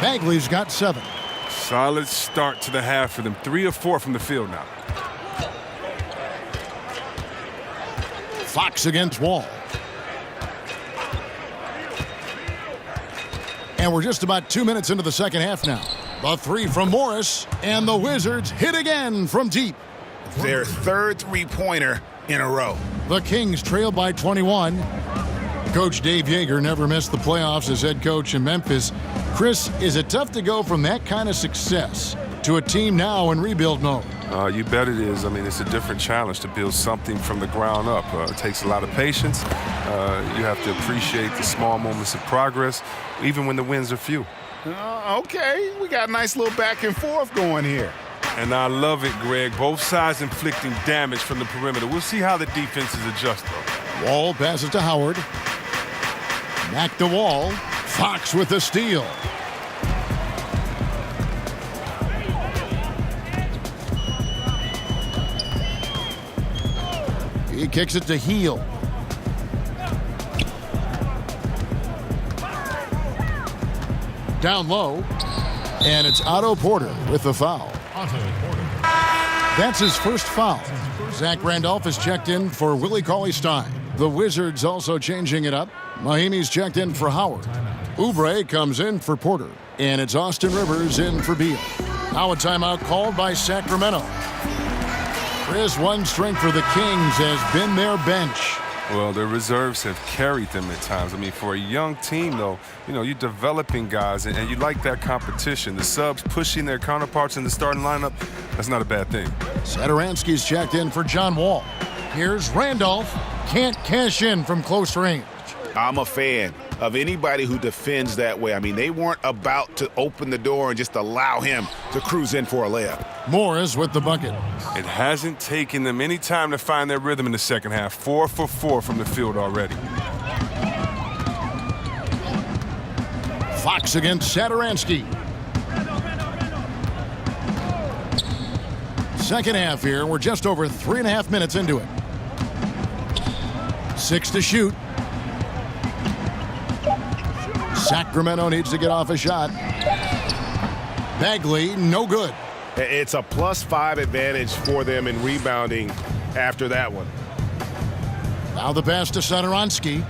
Bagley's got 7. Solid start to the half for them. 3 of 4 from the field now. Fox against Wall. And we're just about 2 minutes into the second half now. The 3 from Morris, and the Wizards hit again from deep. Their third three-pointer in a row. The Kings trail by 21. Coach Dave Yeager never missed the playoffs as head coach in Memphis. Chris, is it tough to go from that kind of success to a team now in rebuild mode? You bet it is. I mean, it's a different challenge to build something from the ground up. It takes a lot of patience. You have to appreciate the small moments of progress, even when the wins are few. Okay, we got a nice little back and forth going here. And I love it, Greg. Both sides inflicting damage from the perimeter. We'll see how the defenses adjust, though. Wall passes to Howard. Back to Wall. Fox with the steal. He kicks it to Hield. Down low. And it's Otto Porter with the foul. That's his first foul. Zach Randolph is checked in for Willie Cauley Stein. The Wizards also changing it up. Mahimi's checked in for Howard. Oubre comes in for Porter. And it's Austin Rivers in for Beal. Now a timeout called by Sacramento. Chris, one strength for the Kings has been their bench. Well, their reserves have carried them at times. I mean, for a young team, though, you know, you're developing guys, and you like that competition. The subs pushing their counterparts in the starting lineup, that's not a bad thing. Satoransky's checked in for John Wall. Here's Randolph. Can't cash in from close range. I'm a fan of anybody who defends that way. I mean, they weren't about to open the door and just allow him to cruise in for a layup. Morris with the bucket. It hasn't taken them any time to find their rhythm in the second half. 4 for 4 from the field already. Fox against Satoransky. Second half here. We're just over 3.5 minutes into it. 6 to shoot. Sacramento needs to get off a shot. Bagley, no good. It's a +5 advantage for them in rebounding after that one. Now the pass to Satoransky.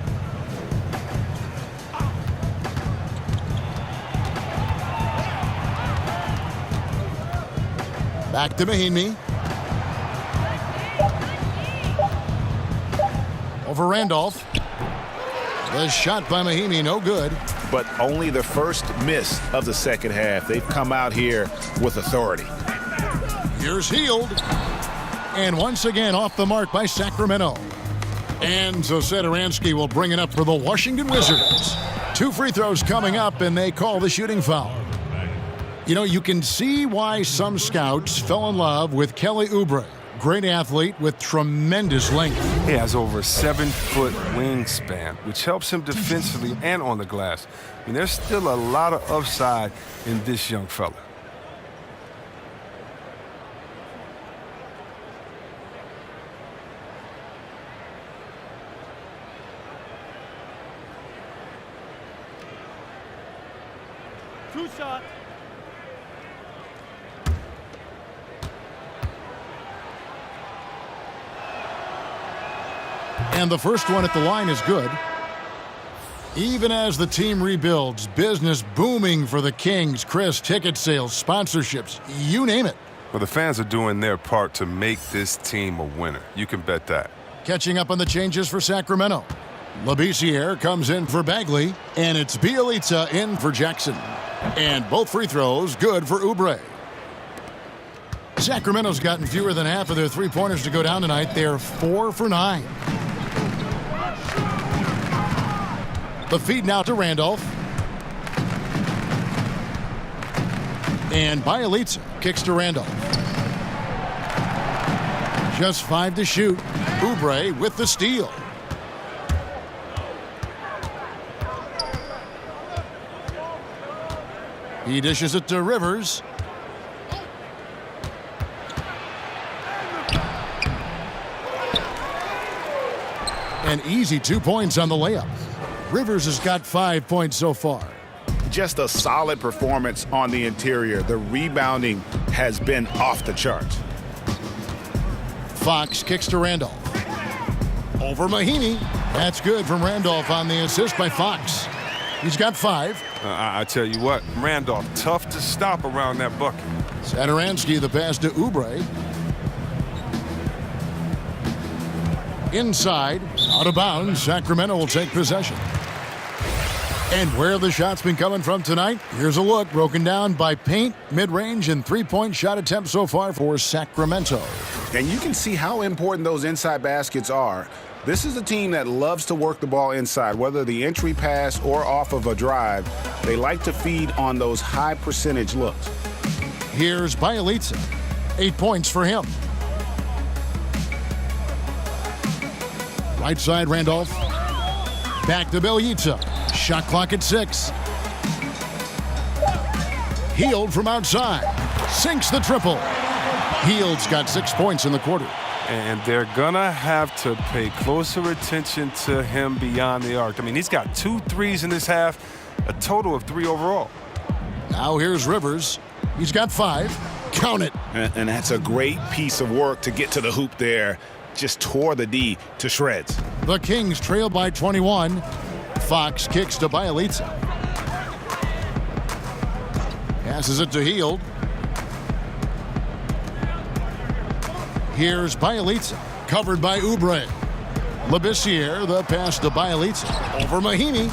Back to Mahimi. Over Randolph. The shot by Mahimi, no good. But only the first miss of the second half. They've come out here with authority. Here's Hield. And once again off the mark by Sacramento. And so Satoransky will bring it up for the Washington Wizards. 2 free throws coming up, and they call the shooting foul. You know, you can see why some scouts fell in love with Kelly Oubre. Great athlete with tremendous length. He has over a 7-foot wingspan, which helps him defensively and on the glass. I mean, there's still a lot of upside in this young fella. Two shots. And the first one at the line is good. Even as the team rebuilds, business booming for the Kings. Chris, ticket sales, sponsorships, you name it. Well, the fans are doing their part to make this team a winner. You can bet that. Catching up on the changes for Sacramento. Labissiere comes in for Bagley, and it's Bielitsa in for Jackson. And both free throws good for Oubre. Sacramento's gotten fewer than half of their three-pointers to go down tonight. They're 4 for 9. The feed now to Randolph. And Bielitsa kicks to Randolph. Just 5 to shoot. Oubre with the steal. He dishes it to Rivers. An easy 2 points on the layup. Rivers has got 5 points so far. Just a solid performance on the interior. The rebounding has been off the charts. Fox kicks to Randolph. Over Mahinmi. That's good from Randolph on the assist by Fox. He's got 5. I tell you what, Randolph, tough to stop around that bucket. Satoransky the pass to Oubre. Inside, out of bounds, Sacramento will take possession. And where have the shots been coming from tonight? Here's a look broken down by paint, mid-range, and three-point shot attempts so far for Sacramento. And you can see how important those inside baskets are. This is a team that loves to work the ball inside, whether the entry pass or off of a drive. They like to feed on those high percentage looks. Here's Bielitsa. 8 points for him. Right side, Randolph. Back to Bielitsa. Shot clock at 6. Hield from outside. Sinks the triple. Hield's got 6 points in the quarter. And they're going to have to pay closer attention to him beyond the arc. I mean, he's got 2 threes in this half, a total of 3 overall. Now here's Rivers. He's got 5. Count it. And that's a great piece of work to get to the hoop there. Just tore the D to shreds. The Kings trail by 21. Fox kicks to Bielitsa. Passes it to Hield. Here's Bielitsa, covered by Oubre. Labissiere, the pass to Bielitsa. Over Mahinmi.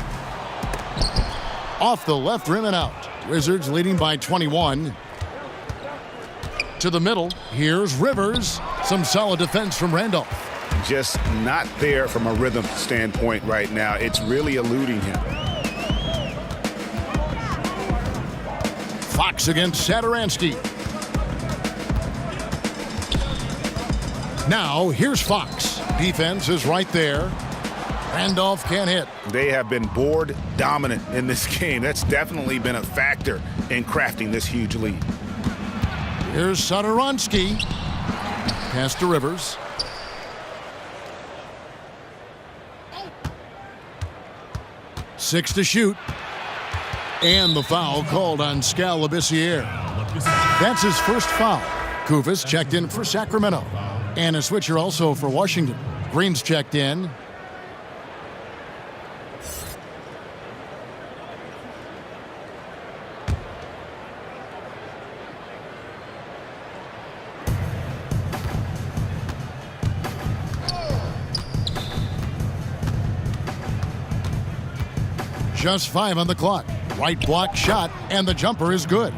Off the left rim and out. Wizards leading by 21. To the middle, here's Rivers. Some solid defense from Randolph. Just not there from a rhythm standpoint right now. It's really eluding him. Fox against Satoransky. Now, here's Fox. Defense is right there. Randolph can't hit. They have been board dominant in this game. That's definitely been a factor in crafting this huge lead. Here's Satoransky. Pass to Rivers. Six to shoot. And the foul called on Skal Labissiere. That's his first foul. Kufis checked in for Sacramento. And a switcher also for Washington. Green's checked in. Just 5 on the clock. Right block shot, and the jumper is good.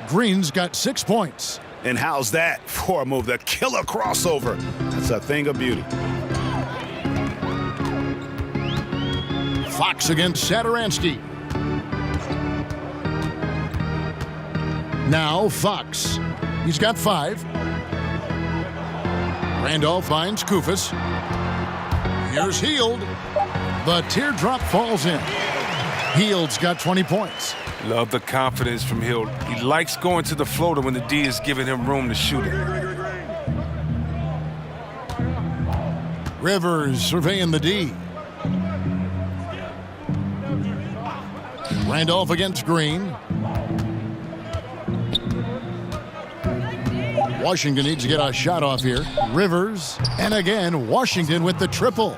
Green's got 6 points. And how's that for a move? The killer crossover. That's a thing of beauty. Fox against Satoransky. Now Fox. He's got 5. Randolph finds Kufis. Here's Hield. The teardrop falls in. Hield's got 20 points. Love the confidence from Hield. He likes going to the floater when the D is giving him room to shoot it. Rivers surveying the D. Randolph against Green. Washington needs to get a shot off here. Rivers, and again, Washington with the triple.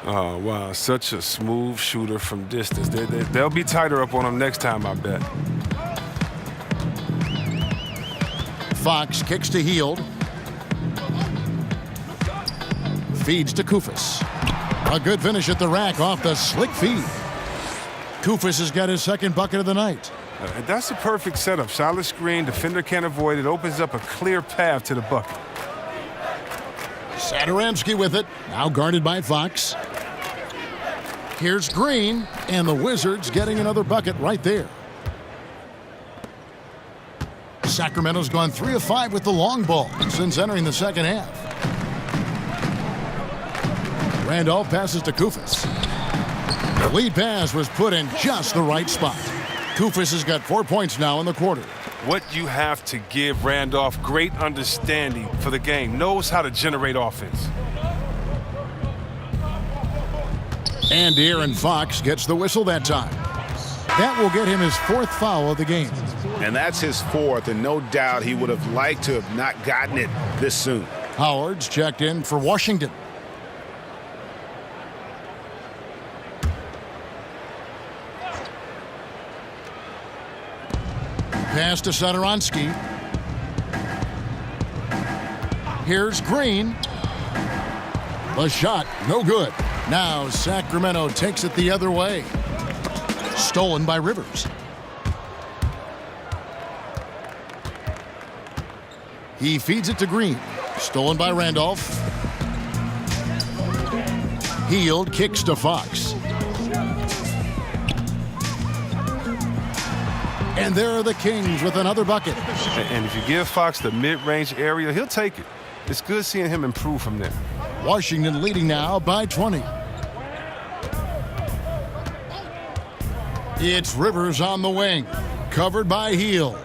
Oh, wow, such a smooth shooter from distance. They'll be tighter up on him next time, I bet. Fox kicks to Hield. Feeds to Kufis. A good finish at the rack off the slick feed. Kufis has got his second bucket of the night. That's a perfect setup. Solid screen, defender can't avoid it. Opens up a clear path to the bucket. Satoransky with it, now guarded by Fox. Here's Green, and the Wizards getting another bucket right there. Sacramento's gone 3 of 5 with the long ball since entering the second half. Randolph passes to Kufis. The lead pass was put in just the right spot. Kufis has got 4 points now in the quarter. What you have to give Randolph great understanding for the game. Knows how to generate offense. And Aaron Fox gets the whistle that time. That will get him his 4th foul of the game. And that's his 4th, and no doubt he would have liked to have not gotten it this soon. Howard's checked in for Washington. Pass to Satoransky. Here's Green. The shot, no good. Now Sacramento takes it the other way. Stolen by Rivers. He feeds it to Green. Stolen by Randolph. Hield kicks to Fox. And there are the Kings with another bucket. And if you give Fox the mid-range area, he'll take it. It's good seeing him improve from there. Washington leading now by 20. It's Rivers on the wing, covered by Hield.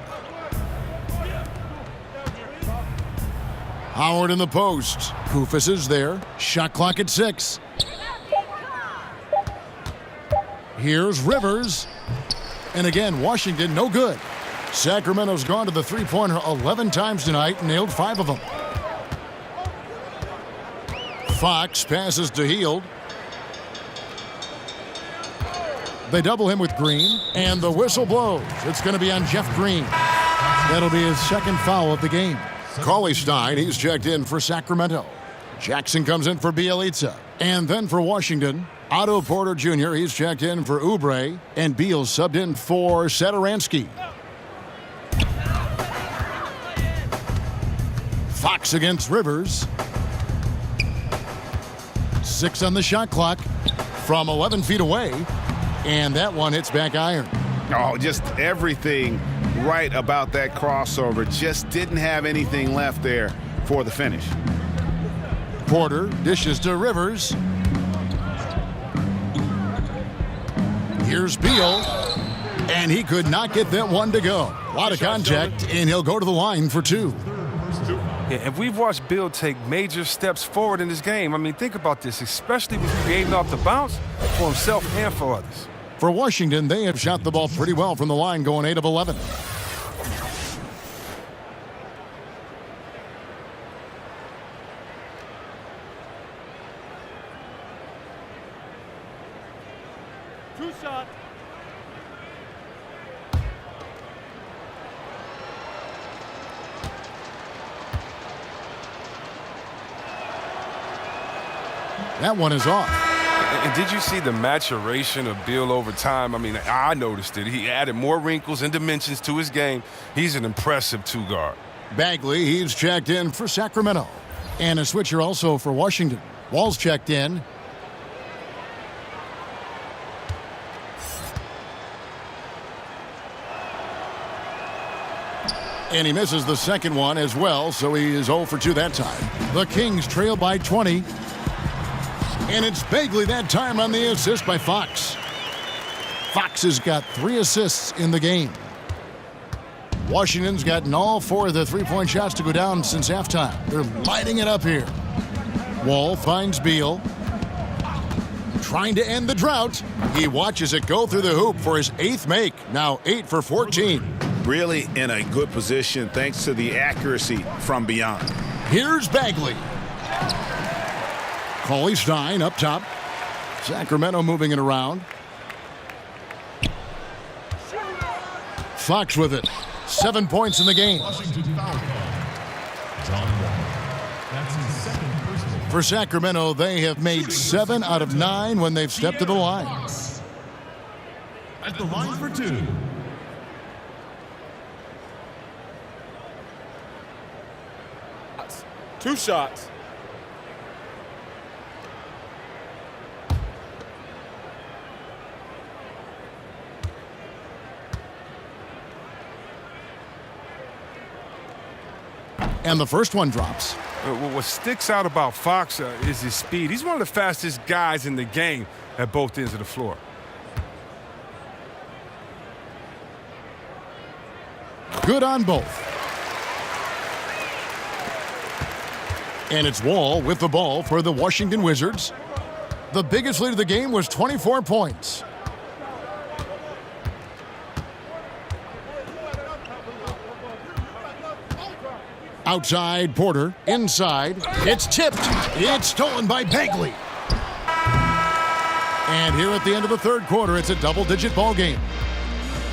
Howard in the post. Kufis is there. Shot clock at 6. Here's Rivers. And again, Washington, no good. Sacramento's gone to the three-pointer 11 times tonight and nailed 5 of them. Fox passes to Hield. They double him with Green, and the whistle blows. It's going to be on Jeff Green. That'll be his 2nd foul of the game. Cauley Stein, he's checked in for Sacramento. Jackson comes in for Bielitsa. And then for Washington, Otto Porter Jr., he's checked in for Oubre, and Beal subbed in for Satoransky. Fox against Rivers. 6 on the shot clock from 11 feet away, and that one hits back iron. Oh, just everything right about that crossover. Just didn't have anything left there for the finish. Porter dishes to Rivers. Here's Beal, and he could not get that one to go. A lot of contact, and he'll go to the line for 2. Yeah, and we've watched Beal take major steps forward in this game. I mean, think about this, especially with creating off the bounce for himself and for others. For Washington, they have shot the ball pretty well from the line, going 8 of 11. Shot. That one is off. And did you see the maturation of Beal over time? I mean, I noticed it. He added more wrinkles and dimensions to his game. He's an impressive 2-guard. Bagley, he's checked in for Sacramento. And a switcher also for Washington. Wall's checked in. And he misses the second one as well, so he is 0 for 2 that time. The Kings trail by 20. And it's Bagley that time on the assist by Fox. Fox has got 3 assists in the game. Washington's gotten all 4 of the three-point shots to go down since halftime. They're lighting it up here. Wall finds Beal. Trying to end the drought. He watches it go through the hoop for his 8th make. Now 8 for 14. Really in a good position thanks to the accuracy from beyond. Here's Bagley. Cauley Stein up top. Sacramento moving it around. Fox with it. 7 points in the game. For Sacramento, they have made 7 out of 9 when they've stepped to the line. At the line for 2. Two shots. And the first one drops. What sticks out about Fox is his speed. He's one of the fastest guys in the game at both ends of the floor. Good on both. And it's Wall with the ball for the Washington Wizards. The biggest lead of the game was 24 points. Outside, Porter. Inside. It's tipped. It's stolen by Bagley. And here at the end of the third quarter, it's a double-digit ball game.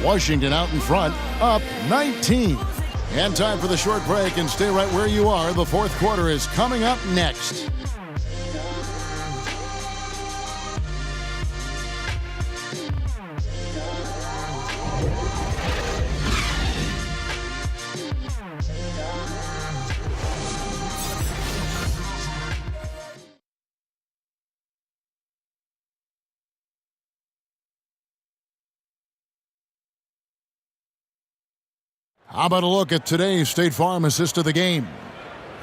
Washington out in front, up 19. And time for the short break, and stay right where you are. The fourth quarter is coming up next. How about a look at today's State Farm assist of the game?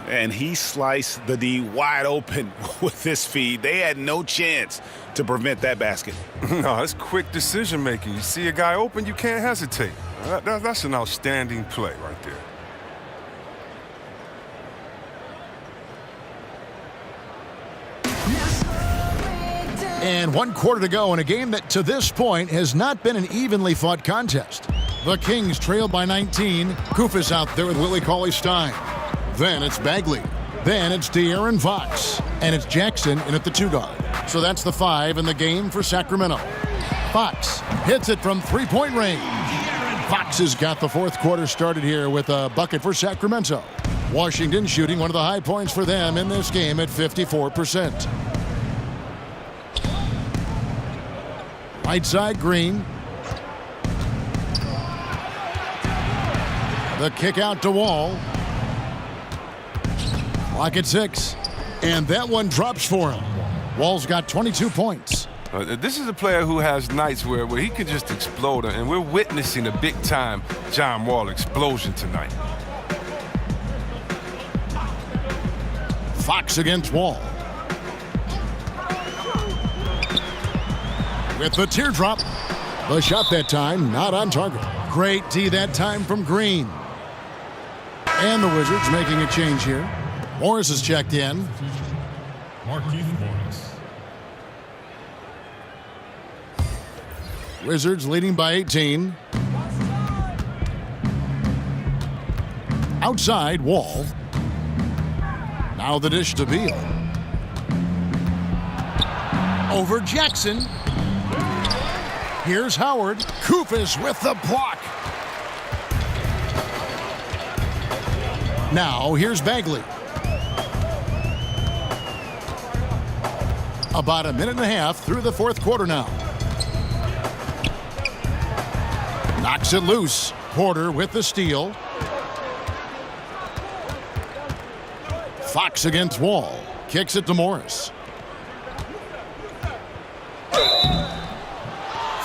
And he sliced the D wide open with this feed. They had no chance to prevent that basket. No, that's quick decision making. You see a guy open, you can't hesitate. That's an outstanding play right there. And 1 quarter to go in a game that to this point has not been an evenly fought contest. The Kings trail by 19. Kufis out there with Willie Cauley-Stein. Then it's Bagley. Then it's De'Aaron Fox. And it's Jackson in at the 2 guard. So that's the 5 in the game for Sacramento. Fox hits it from three-point range. Fox has got the fourth quarter started here with a bucket for Sacramento. Washington shooting one of the high points for them in this game at 54%. Right side, Green. The kick out to Wall. Clock at 6. And that one drops for him. Wall's got 22 points. This is a player who has nights where he can just explode, and we're witnessing a big-time John Wall explosion tonight. Fox against Wall. With the teardrop. The shot that time, not on target. Great D that time from Green. And the Wizards making a change here. Morris is checked in. Markieff Morris. Wizards leading by 18. Outside, Wall. Now the dish to Beal. Over Jackson. Here's Howard. Kufis with the block. Now here's Bagley. About a minute and a half through the fourth quarter now. Knocks it loose. Porter with the steal. Fox against Wall. Kicks it to Morris.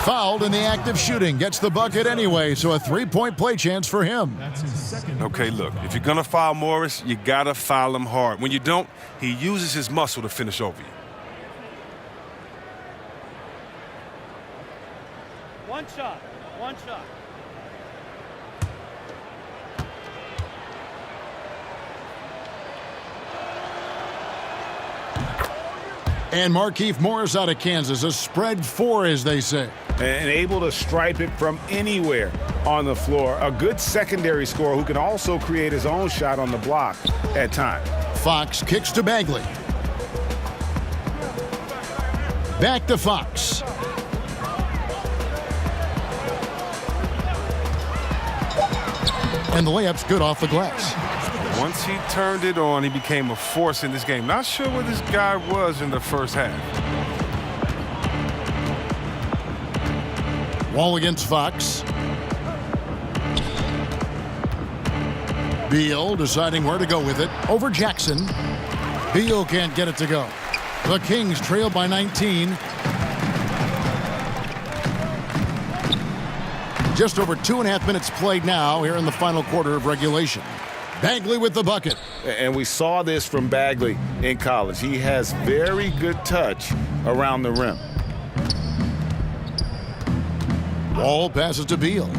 fouled in the act of shooting. Gets the bucket anyway, so a three-point play chance for him. Okay, look, if you're going to foul Morris, you got to foul him hard. When you don't, he uses his muscle to finish over you. One shot. And Markieff Morris out of Kansas, a spread 4, as they say. And able to stripe it from anywhere on the floor. A good secondary scorer who can also create his own shot on the block at times. Fox kicks to Bagley. Back to Fox. And the layup's good off the glass. Once he turned it on, he became a force in this game. Not sure where this guy was in the first half. Wall against Fox. Beal deciding where to go with it. Over Jackson. Beal can't get it to go. The Kings trail by 19. Just over 2.5 minutes played now here in the final quarter of regulation. Bagley with the bucket. And we saw this from Bagley in college. He has very good touch around the rim. Wall passes to Beal.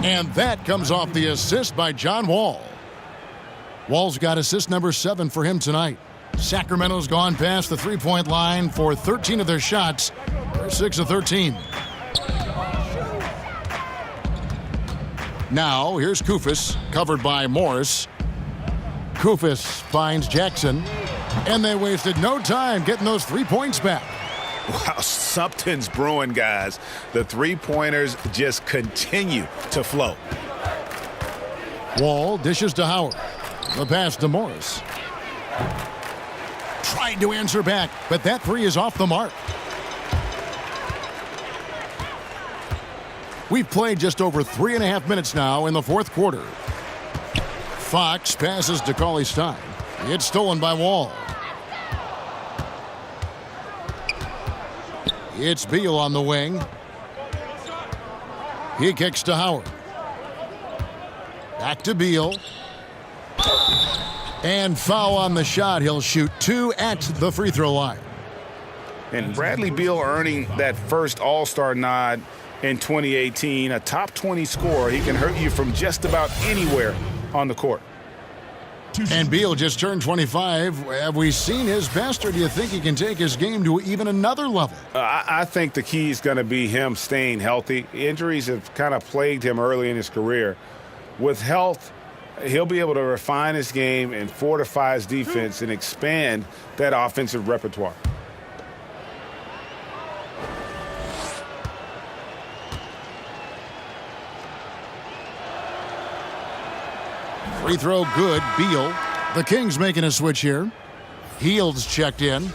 And that comes off the assist by John Wall. Wall's got assist number 7 for him tonight. Sacramento's gone past the three-point line for 13 of their shots. They're 6 of 13. Now, here's Koufos, covered by Morris. Koufos finds Jackson, and they wasted no time getting those 3 points back. Wow, something's brewing, guys. The three-pointers just continue to flow. Wall dishes to Howard. The pass to Morris. Tried to answer back, but that three is off the mark. We've played just over 3.5 minutes now in the fourth quarter. Fox passes to Cauley-Stein. It's stolen by Wall. It's Beal on the wing. He kicks to Howard. Back to Beal. And foul on the shot. He'll shoot 2 at the free throw line. And Bradley Beal earning that first All-Star nod in 2018, a top 20 scorer. He can hurt you from just about anywhere on the court. And Beal just turned 25. Have we seen his best, or do you think he can take his game to even another level? I think the key is going to be him staying healthy. Injuries have kind of plagued him early in his career. With health, he'll be able to refine his game and fortify his defense and expand that offensive repertoire. Free throw good. Beal. The Kings making a switch here. Heald's checked in.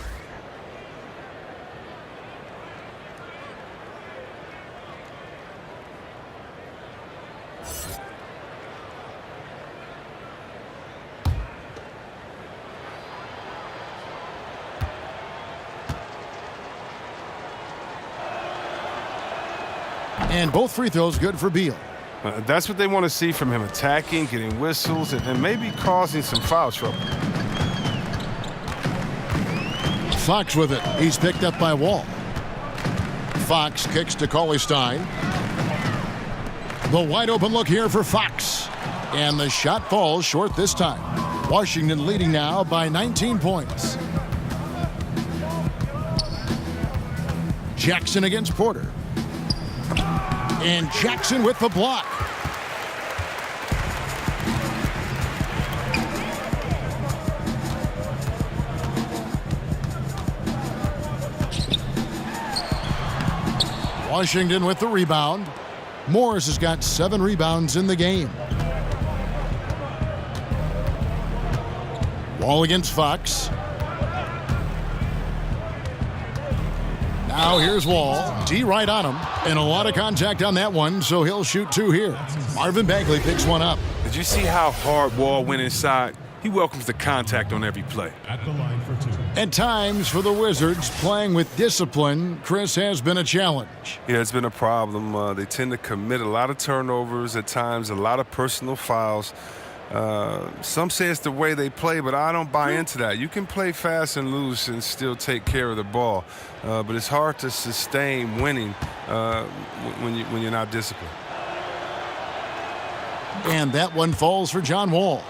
And both free throws good for Beal. That's what they want to see from him, attacking, getting whistles, and maybe causing some foul trouble. Fox with it. He's picked up by Wall. Fox kicks to Cauley-Stein. The wide open look here for Fox. And the shot falls short this time. Washington leading now by 19 points. Jackson against Porter. And Jackson with the block. Washington with the rebound. Morris has got 7 rebounds in the game. Wall against Fox. Now here's Wall. D right on him. And a lot of contact on that one, so he'll shoot 2 here. Marvin Bagley picks one up. Did you see how hard Wall went inside? he welcomes the contact on every play. At the line for 2. At times for the Wizards, playing with discipline, Chris, has been a challenge. Yeah, it's been a problem. They tend to commit a lot of turnovers at times, a lot of personal fouls. Some say it's the way they play, but I don't buy into that. You can play fast and loose and still take care of the ball, but it's hard to sustain winning when you're not disciplined. And that one falls for John Wall.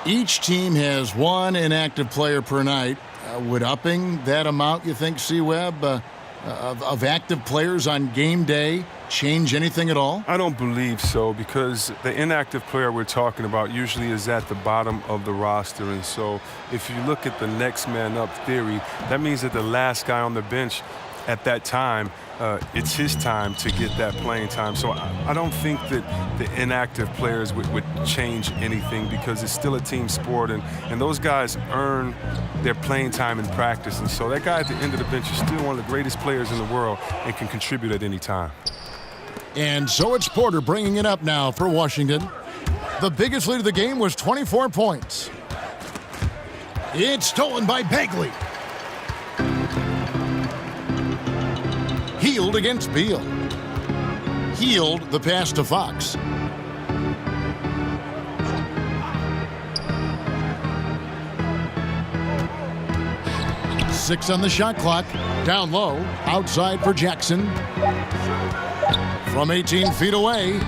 Each team has one inactive player per night. Would upping that amount, you think, C-Web, of active players on game day change anything at all? I don't believe so, because the inactive player we're talking about usually is at the bottom of the roster. And so if you look at the next man up theory, that means that the last guy on the bench at that time, it's his time to get that playing time. So I don't think that the inactive players would change anything, because it's still a team sport, and those guys earn their playing time in practice. And so that guy at the end of the bench is still one of the greatest players in the world and can contribute at any time. And so it's Porter bringing it up now for Washington. The biggest lead of the game was 24 points. It's stolen by Bagley. Healed against Beal. Healed the pass to Fox. Six on the shot clock. Down low. Outside for Jackson. From 18 feet away.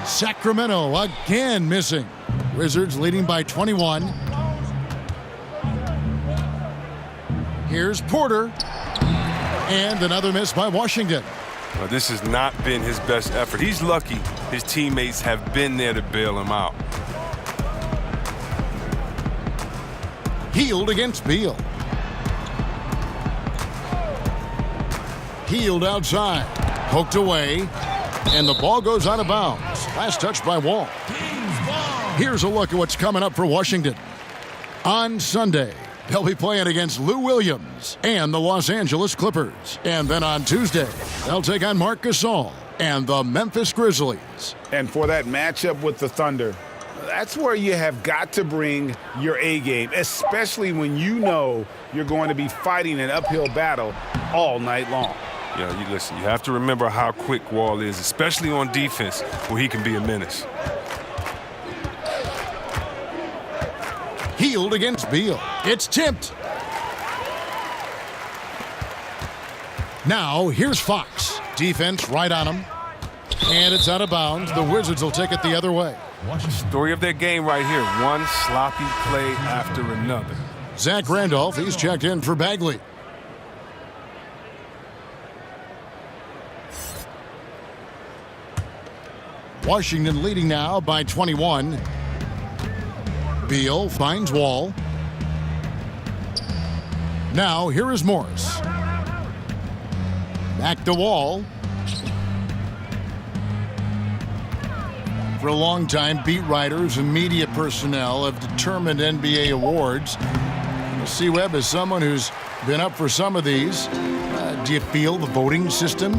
Sacramento again missing. Wizards leading by 21. Here's Porter. And another miss by Washington. Well, this has not been his best effort. He's lucky his teammates have been there to bail him out. Healed against Beal. Healed outside. Poked away. And the ball goes out of bounds. Last touch by Wall. Here's a look at what's coming up for Washington. On Sunday, they'll be playing against Lou Williams and the Los Angeles Clippers. And then on Tuesday, they'll take on Marc Gasol and the Memphis Grizzlies. And for that matchup with the Thunder, that's where you have got to bring your A game, especially when you know you're going to be fighting an uphill battle all night long. Yeah, you have to remember how quick Wall is, especially on defense, where he can be a menace. Healed against Beal. It's tipped. Now, here's Fox. Defense right on him. And it's out of bounds. The Wizards will take it the other way. Story of their game right here. One sloppy play after another. Zach Randolph, he's checked in for Bagley. Washington leading now by 21. Beal finds Wall. Now here is Morris. Back to Wall. For a long time, beat writers and media personnel have determined NBA awards. C-Web, as someone who's been up for some of these, do you feel the voting system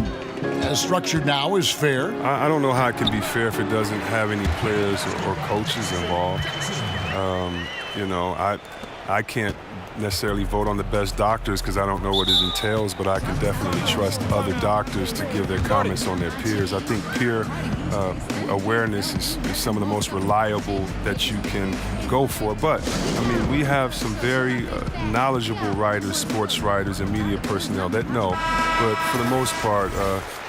as structured now is fair? I don't know how it can be fair if it doesn't have any players or coaches involved. I can't necessarily vote on the best doctors because I don't know what it entails, but I can definitely trust other doctors to give their comments on their peers. I think peer awareness is some of the most reliable that you can go for. But, we have some very knowledgeable writers, sports writers, and media personnel that know. But for the most part,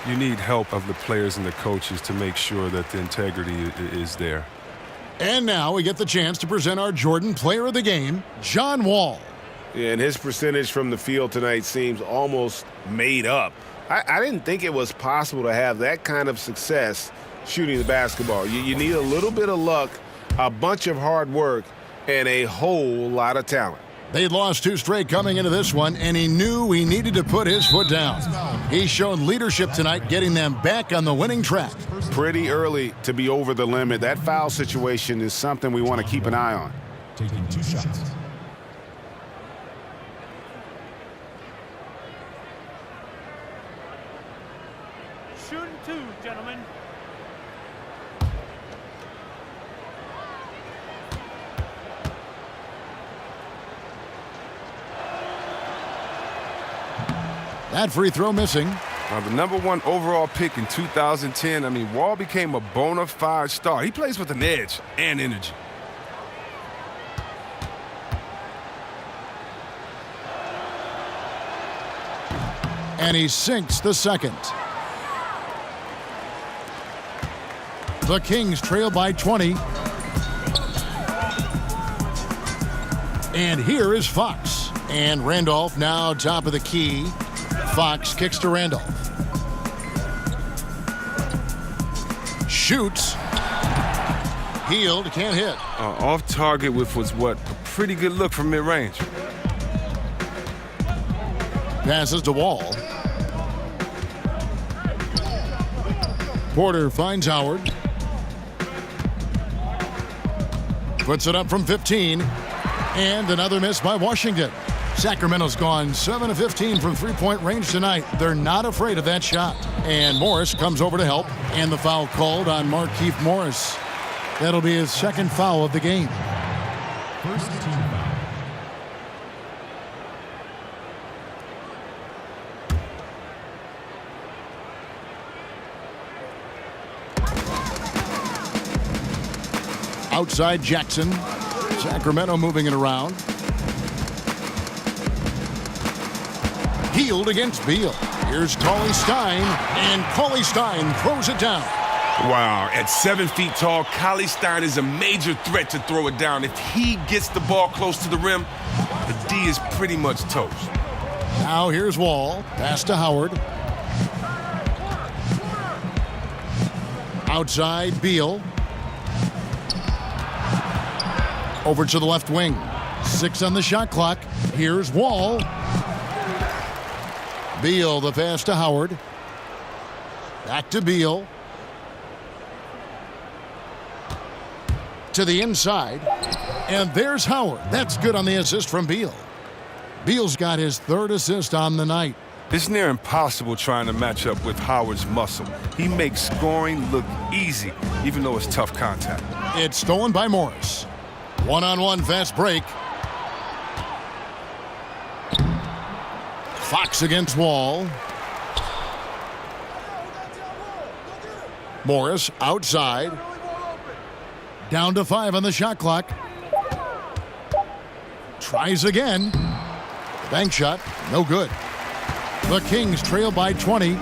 you need help of the players and the coaches to make sure that the integrity is there. And now we get the chance to present our Jordan Player of the Game, John Wall. Yeah, and his percentage from the field tonight seems almost made up. I didn't think it was possible to have that kind of success shooting the basketball. You need a little bit of luck, a bunch of hard work, and a whole lot of talent. They'd lost two straight coming into this one, and he knew he needed to put his foot down. He's shown leadership tonight, getting them back on the winning track. Pretty early to be over the limit. That foul situation is something we want to keep an eye on. Taking 2 shots. Shooting 2, gentlemen. That free throw missing. Now, the #1 overall pick in 2010, I mean, Wall became a bona fide star. He plays with an edge and energy. And he sinks the second. The Kings trail by 20. And here is Fox. And Randolph now top of the key. Fox kicks to Randolph. Shoots. Healed, can't hit. Off target with was what? A pretty good look from mid-range. Passes to Wall. Porter finds Howard. Puts it up from 15. And another miss by Washington. Sacramento's gone 7 of 15 from three-point range tonight. They're not afraid of that shot. And Morris comes over to help. And the foul called on Markieff Morris. That'll be his second foul of the game. First team foul. Outside Jackson. Sacramento moving it around. Healed against Beal. Here's Cauley Stein, and Cauley Stein throws it down. Wow, at 7 feet tall, Cauley Stein is a major threat to throw it down. If he gets the ball close to the rim, the D is pretty much toast. Now here's Wall. Pass to Howard. Outside Beal. Over to the left wing. 6 on the shot clock. Here's Wall. Beal, the pass to Howard. Back to Beal. To the inside. And there's Howard. That's good on the assist from Beal. Beal's got his 3rd assist on the night. It's near impossible trying to match up with Howard's muscle. He makes scoring look easy, even though it's tough contact. It's stolen by Morris. One-on-one fast break. Fox against Wall. Morris outside. Down to 5 on the shot clock. Tries again. Bank shot, no good. The Kings trail by 20.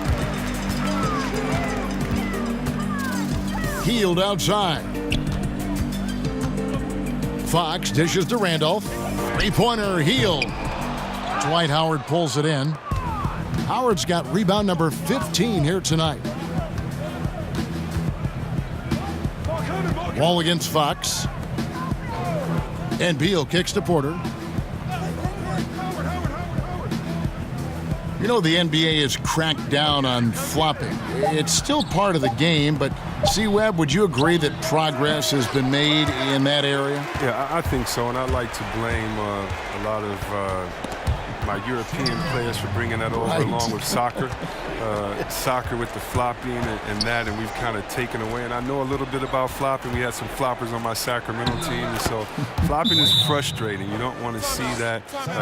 Healed outside. Fox dishes to Randolph. Three-pointer, Healed. Dwight Howard pulls it in. Howard's got rebound number 15 here tonight. Wall against Fox. And Beal kicks to Porter. You know, the NBA has cracked down on flopping. It's still part of the game, but C-Webb, would you agree that progress has been made in that area? Yeah, I think so, and I'd like to blame a lot of my European players for bringing that over along with soccer. Soccer with the flopping and we've kind of taken away. And I know a little bit about flopping. We had some floppers on my Sacramento team, and so flopping is frustrating. You don't want to see that.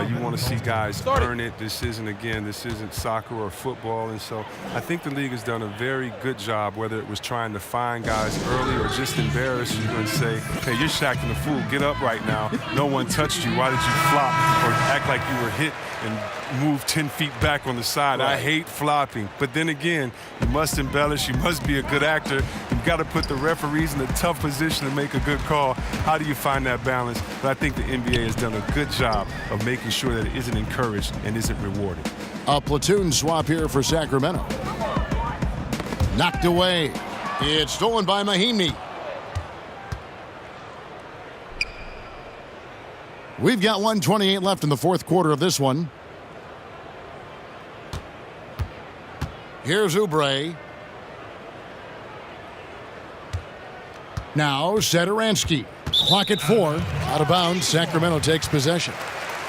You want to see guys earn it. This isn't soccer or football, and so I think the league has done a very good job, whether it was trying to find guys early or just embarrass you and say, hey, you're Shaqtin' the fool. Get up right now. No one touched you. Why did you flop or act like you were hit and move 10 feet back on the side? Right. I hate flopping. But then again, you must embellish. You must be a good actor. You've got to put the referees in a tough position to make a good call. How do you find that balance? But I think the NBA has done a good job of making sure that it isn't encouraged and isn't rewarded. A platoon swap here for Sacramento. Knocked away. It's stolen by Mahinmi. We've got 1:28 left in the fourth quarter of this one. Here's Oubre. Now Satoransky. Clock at 4. Out of bounds. Sacramento takes possession.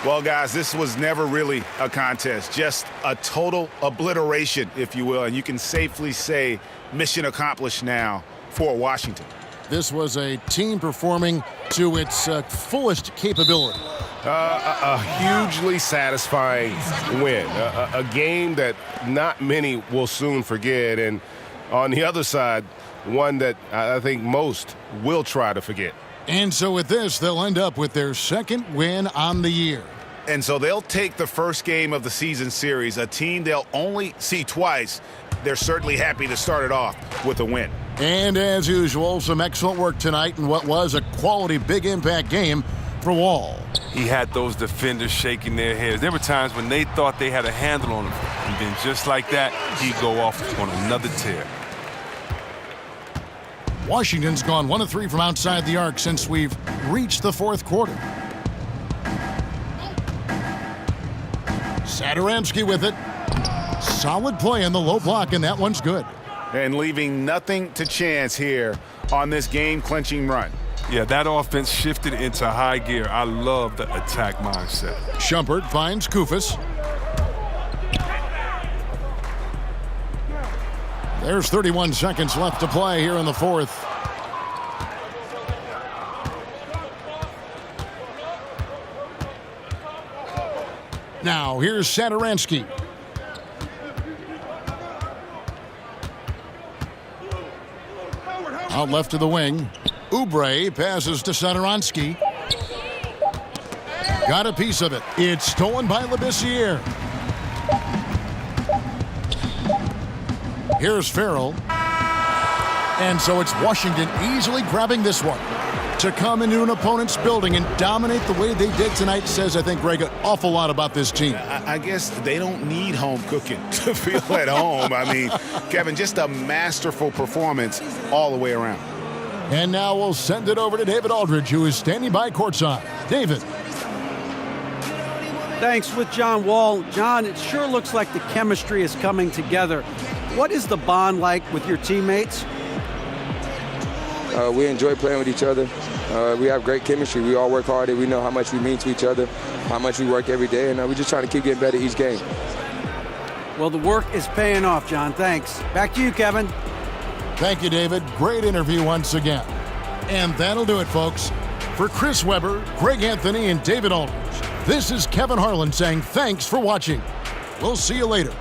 Well, guys, this was never really a contest. Just a total obliteration, if you will. And you can safely say mission accomplished now for Washington. This was a team performing to its fullest capability. A hugely satisfying win, a game that not many will soon forget, and on the other side, one that I think most will try to forget. And so with this, they'll end up with their second win on the year. And so they'll take the first game of the season series, a team they'll only see twice. They're certainly happy to start it off with a win. And as usual, some excellent work tonight in what was a quality big impact game for Wall. He had those defenders shaking their heads. There were times when they thought they had a handle on him. And then just like that, he'd go off on another tear. Washington's gone 1 of 3 from outside the arc since we've reached the fourth quarter. Satoransky with it. Solid play in the low block, and that one's good. And leaving nothing to chance here on this game-clinching run. Yeah, that offense shifted into high gear. I love the attack mindset. Shumpert finds Kufis. There's 31 seconds left to play here in the fourth. Now, here's Satoransky. Out left to the wing. Oubre passes to Satoransky. Got a piece of it. It's stolen by Labissiere. Here's Farrell. And so it's Washington easily grabbing this one. To come into an opponent's building and dominate the way they did tonight says, I think, Greg, an awful lot about this team. I guess they don't need home cooking to feel at home. I mean, Kevin, just a masterful performance all the way around. And now we'll send it over to David Aldridge, who is standing by courtside. David. Thanks with John Wall. John, it sure looks like the chemistry is coming together. What is the bond like with your teammates? We enjoy playing with each other. We have great chemistry. We all work hard, and we know how much we mean to each other, how much we work every day, and we're just trying to keep getting better each game. Well, the work is paying off, John. Thanks. Back to you, Kevin. Thank you, David. Great interview once again. And that'll do it, folks. For Chris Webber, Greg Anthony, and David Aldridge, this is Kevin Harlan saying thanks for watching. We'll see you later.